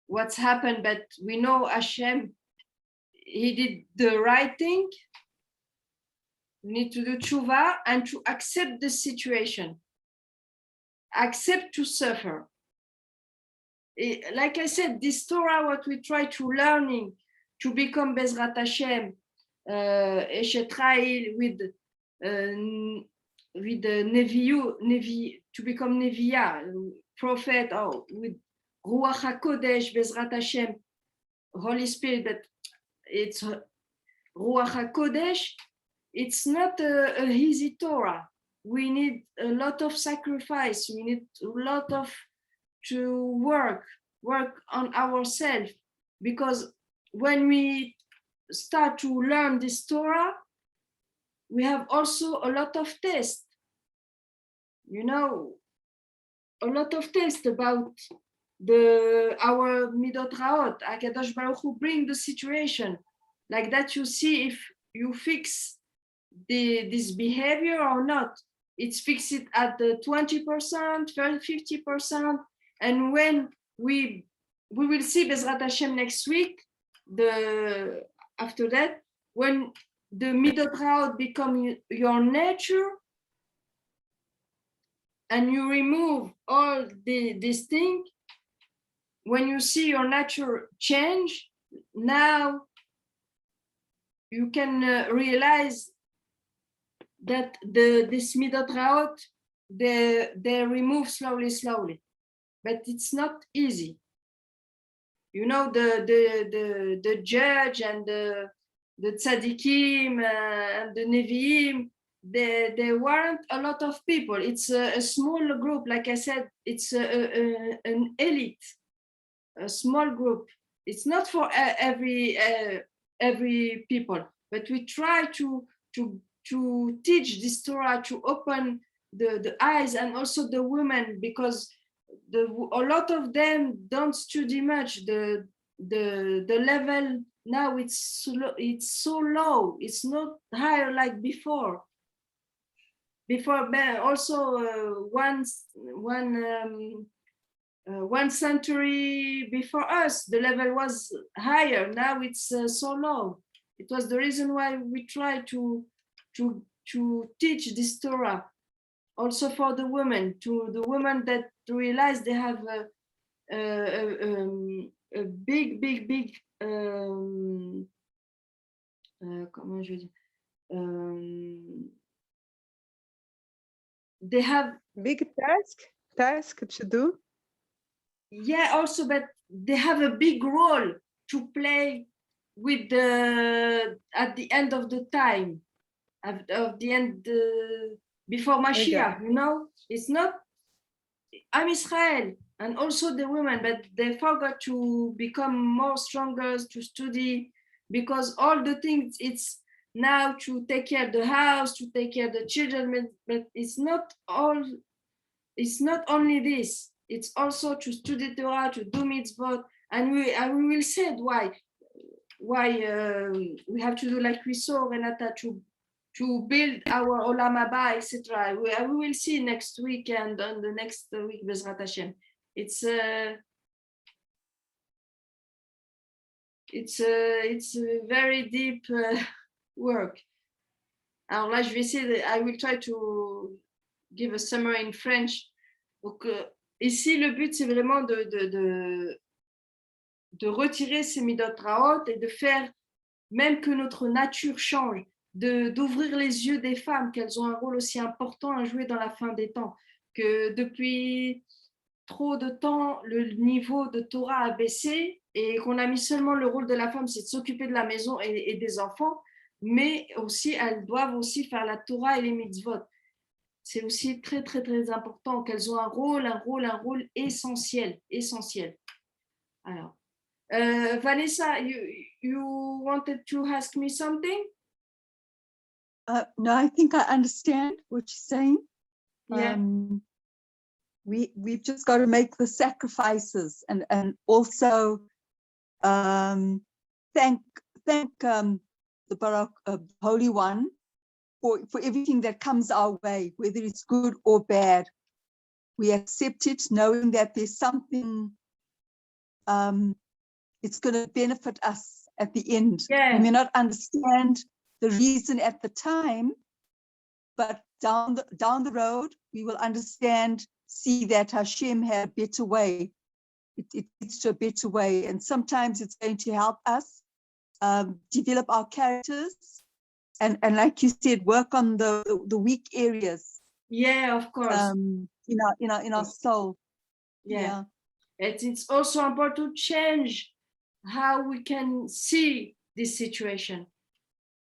what's happened, but we know Hashem, he did the right thing. We need to do tshuva and to accept the situation. Accept to suffer. Like I said, this Torah, what we try to learning to become Bezrat Hashem, Eshetrail with Nevi, to become Neviah, prophet, or with Ruach HaKodesh, Bezrat Hashem, Holy Spirit, but it's Ruach HaKodesh. It's not a easy Torah. We need a lot of sacrifice. We need a lot of to work on ourselves, because when we start to learn this Torah, we have also a lot of tests. You know, a lot of tests about our Midot Raot. HaKadosh Baruch Hu bring the situation like that. You see if you fix this behavior or not. It's fixed at the 20%, 50%. And when we will see Bezrat Hashem next week, after that, when the Midot Raot become your nature, and you remove all this thing, when you see your nature change, now you can realize that this Midot Raot, they remove slowly. But it's not easy. You know, the judge and the tzaddikim and the neviim, they weren't a lot of people. It's a small group. Like I said, it's an elite, a small group. It's not for every people, but we try to teach this Torah, to open the eyes, and also the women, because a lot of them don't study much. The level now, it's so low. It's not higher like before. Also one century before us, the level was higher. Now it's so low. It was the reason why we try to teach this Torah also for the women, to the women that realize they have a big comment je veux dire, they have big task to do. Yeah, also, but they have a big role to play with at the end of the time, of the end before Mashiach. You know, it's not Am Israel and also the women, but they forgot to become more stronger, to study, because all the things, it's now to take care of the house, to take care of the children, but it's not only this. It's also to study Torah, to do mitzvot, and we will say why we have to do, like we saw, Renata, to build our Olam Haba, etc. We will see next week and on the next week, Bezrat Hashem. It's a very deep work. Alors là, je vais essayer, I will try to give a summary in French. Donc, ici, le but, c'est vraiment de retirer ces midot raot et de faire même que notre nature change, d'ouvrir les yeux des femmes, qu'elles ont un rôle aussi important à jouer dans la fin des temps, que depuis trop de temps, le niveau de Torah a baissé et qu'on a mis seulement le rôle de la femme, c'est de s'occuper de la maison et des enfants, mais aussi elles doivent aussi faire la Torah et les mitzvot. C'est aussi très, très, très important qu'elles ont un rôle essentiel, essentiel. Alors, Vanessa, you wanted to ask me something? No, I think I understand what you're saying. Yeah. We've just got to make the sacrifices and also thank the Barak, Holy One for everything that comes our way, whether it's good or bad. We accept it knowing that there's something it's going to benefit us at the end. Yeah. We may not understand the reason at the time, but down the road, we will understand, see that Hashem had a better way. It leads to a better way. And sometimes it's going to help us develop our characters. And like you said, work on the weak areas. Yeah, of course. In our soul. Yeah. It's also important to change how we can see this situation.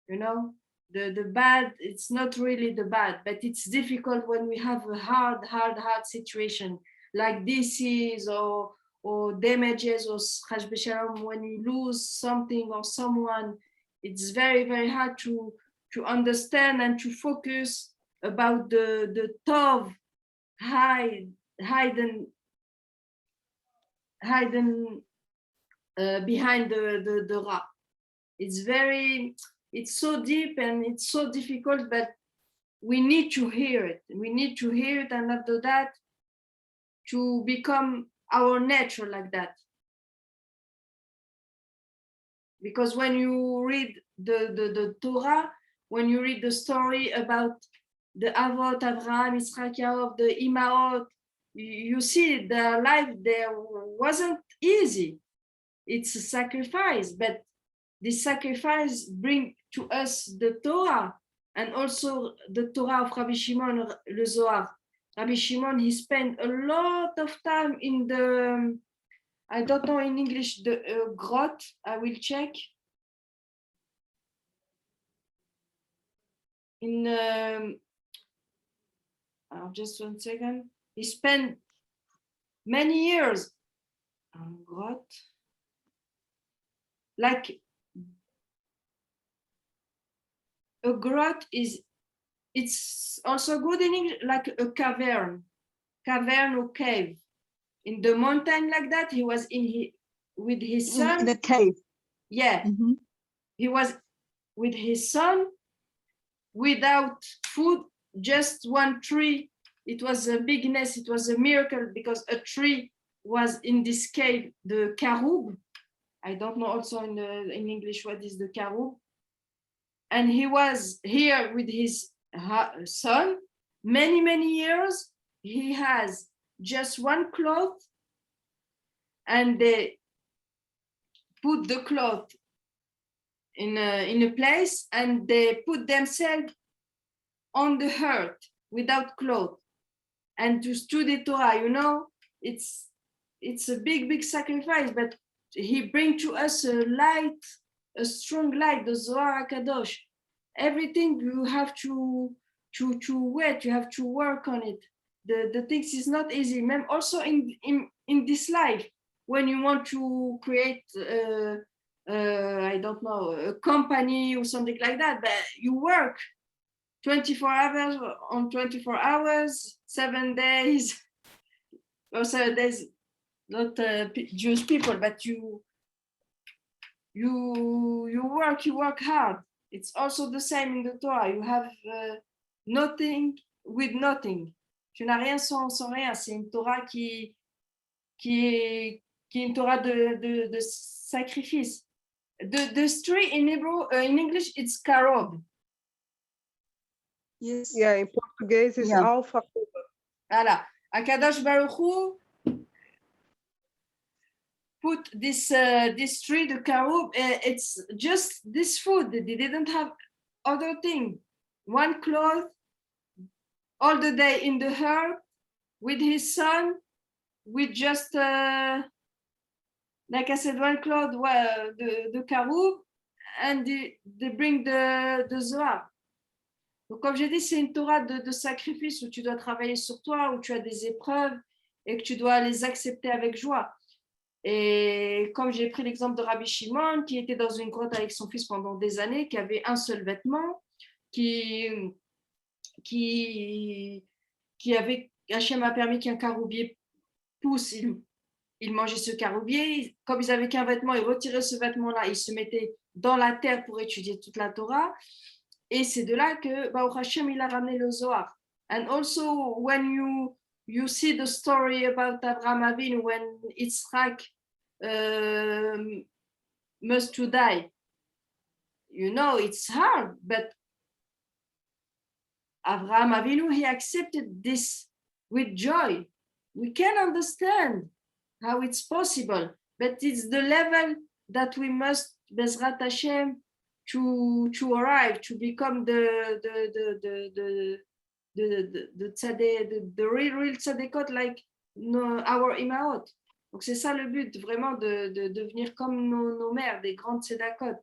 You know, the bad, it's not really the bad, but it's difficult when we have a hard situation like disease or damages or when you lose something or someone. It's very, very hard to understand and to focus about the tov hidden behind the ra. It's so deep and it's so difficult, but we need to hear it. We need to hear it, and after that, to become our nature like that. Because when you read the Torah, when you read the story about the Avot, Avraham, Yitzchak, Yaakov, the Imaot, you see their life there wasn't easy. It's a sacrifice, but this sacrifice brings to us the Torah, and also the Torah of Rabbi Shimon, le Zohar. Rabbi Shimon, he spent a lot of time in the, I don't know in English, the grot, I will check. In, just 1 second. He spent many years on grot. Like a grot it's also good in English, like a cavern or cave. In the mountain like that, he was with his son. In a cave. Yeah. Mm-hmm. He was with his son without food, just one tree. It was a bigness, it was a miracle because a tree was in this cave, the karub. I don't know also in English what is the karub. And he was here with his son many, many years. He has just one cloth, and they put the cloth in a place, and they put themselves on the earth without clothes and to study Torah. You know, it's a big sacrifice, but he brings to us a light, a strong light, the Zohar HaKadosh. Everything you have to wait, you have to work on it. The things is not easy. Also in this life, when you want to create I don't know, a company or something like that, but you work 24 hours on 24 hours, 7 days, or 7 days, not Jewish people, but you work hard. It's also the same in the Torah. You have nothing with nothing. Tu n'as rien sans rien. C'est une Torah qui est une Torah de sacrifice. The tree in Hebrew, in English, it's karob. Yes. Yeah, in Portuguese it's alfarroba. Voilà. Akadosh Baruch Hu put this tree, the carob, it's just this food. They didn't have other thing. One cloth all the day in the earth with his son, with just like I said, one cloth, well, the carob, and they bring the Zohar. Donc, comme j'ai dit, c'est une Torah de sacrifice où tu dois travailler sur toi, où tu as des épreuves et que tu dois les accepter avec joie. Et comme j'ai pris l'exemple de Rabbi Shimon, qui était dans une grotte avec son fils pendant des années, qui avait un seul vêtement, qui avait, Hachem a permis qu'un caroubier pousse, il mangeait ce caroubier. Comme ils n'avaient qu'un vêtement, ils retiraient ce vêtement-là, ils se mettaient dans la terre pour étudier toute la Torah. Et c'est de là que Baruch Hashem, il a ramené le Zohar. And also, when you see the story about Abraham Avinu, when Yitzhak must to die, you know, it's hard, but Abraham Avinu, he accepted this with joy. We can understand how it's possible, but it's the level that we must, Bezrat Hashem, to arrive, to become the real tzadekot, like our imaot. Donc c'est ça le but, vraiment de devenir comme nos mères, des grandes tzedakot.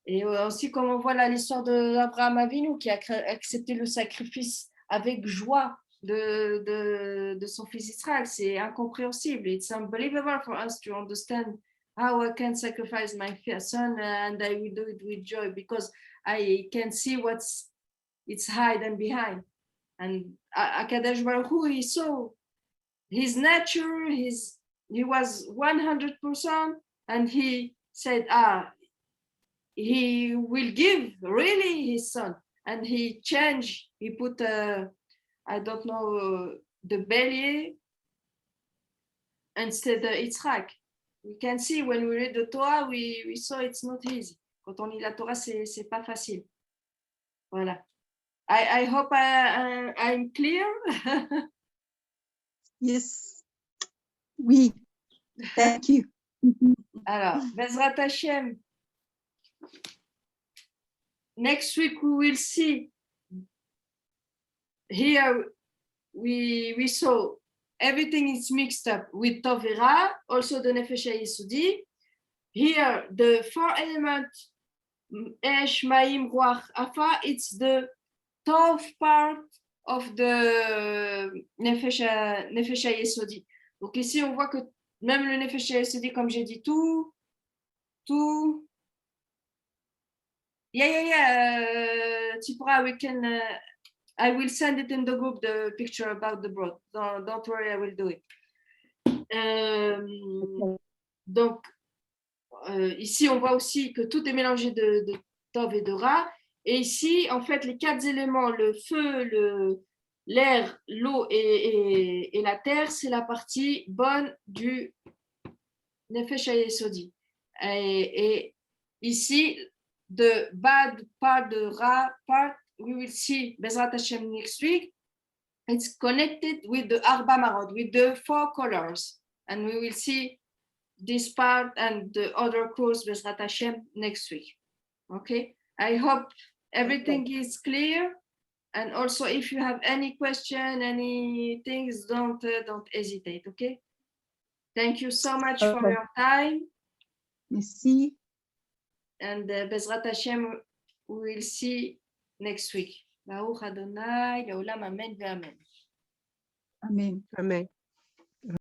Et aussi comme on voit là l'histoire d'Abraham Avinu qui a accepté le sacrifice avec joie de son fils Israël, c'est incompréhensible. It's unbelievable for us to understand how I can sacrifice my son and I will do it with joy because I can see it's hidden behind. And Akadosh Baruch Hu, he saw his nature, he was 100%, and he said, he will give really his son. And he changed, he put, I don't know, the bélier instead of Yitzhak. We can see when we read the Torah, we saw it's not easy. Quand on lit la Torah, c'est pas facile. Voilà. I hope I'm clear. Yes. Oui. Thank you. Alors, Bezrat Hashem. Next week we will see. Here we saw everything is mixed up with Tovera, also the Nefesh HaYesodi. Here, the 4 elements, Esh, Ma'im, Ruach, Afa, it's the Tov part of the Nefesh HaYesodi. Donc ici, on voit que même le Nefesh HaYesodi, comme j'ai dit, tout. Yeah. Tzipora, we can. I will send it in the group, the picture about the broth. Don't worry, I will do it. Donc, ici, on voit aussi que tout est mélangé de Tov et de Ra. Et ici, en fait, les 4 éléments, le feu, l'air, l'eau et la terre, c'est la partie bonne du Nefesh HaYesodi. Et ici, the bad part, the Ra part, we will see Bezrat Hashem next week. It's connected with the Arba Marot, with the 4 colors. And we will see this part and the other course Bezrat Hashem next week. Okay, I hope everything is clear. And also, if you have any question, any things, don't hesitate. Okay. Thank you so much for your time. Merci. And Bezrat Hashem, we will see next week. Baruch Adonai, Leolam Amen ve'Amen. Amen. Amen.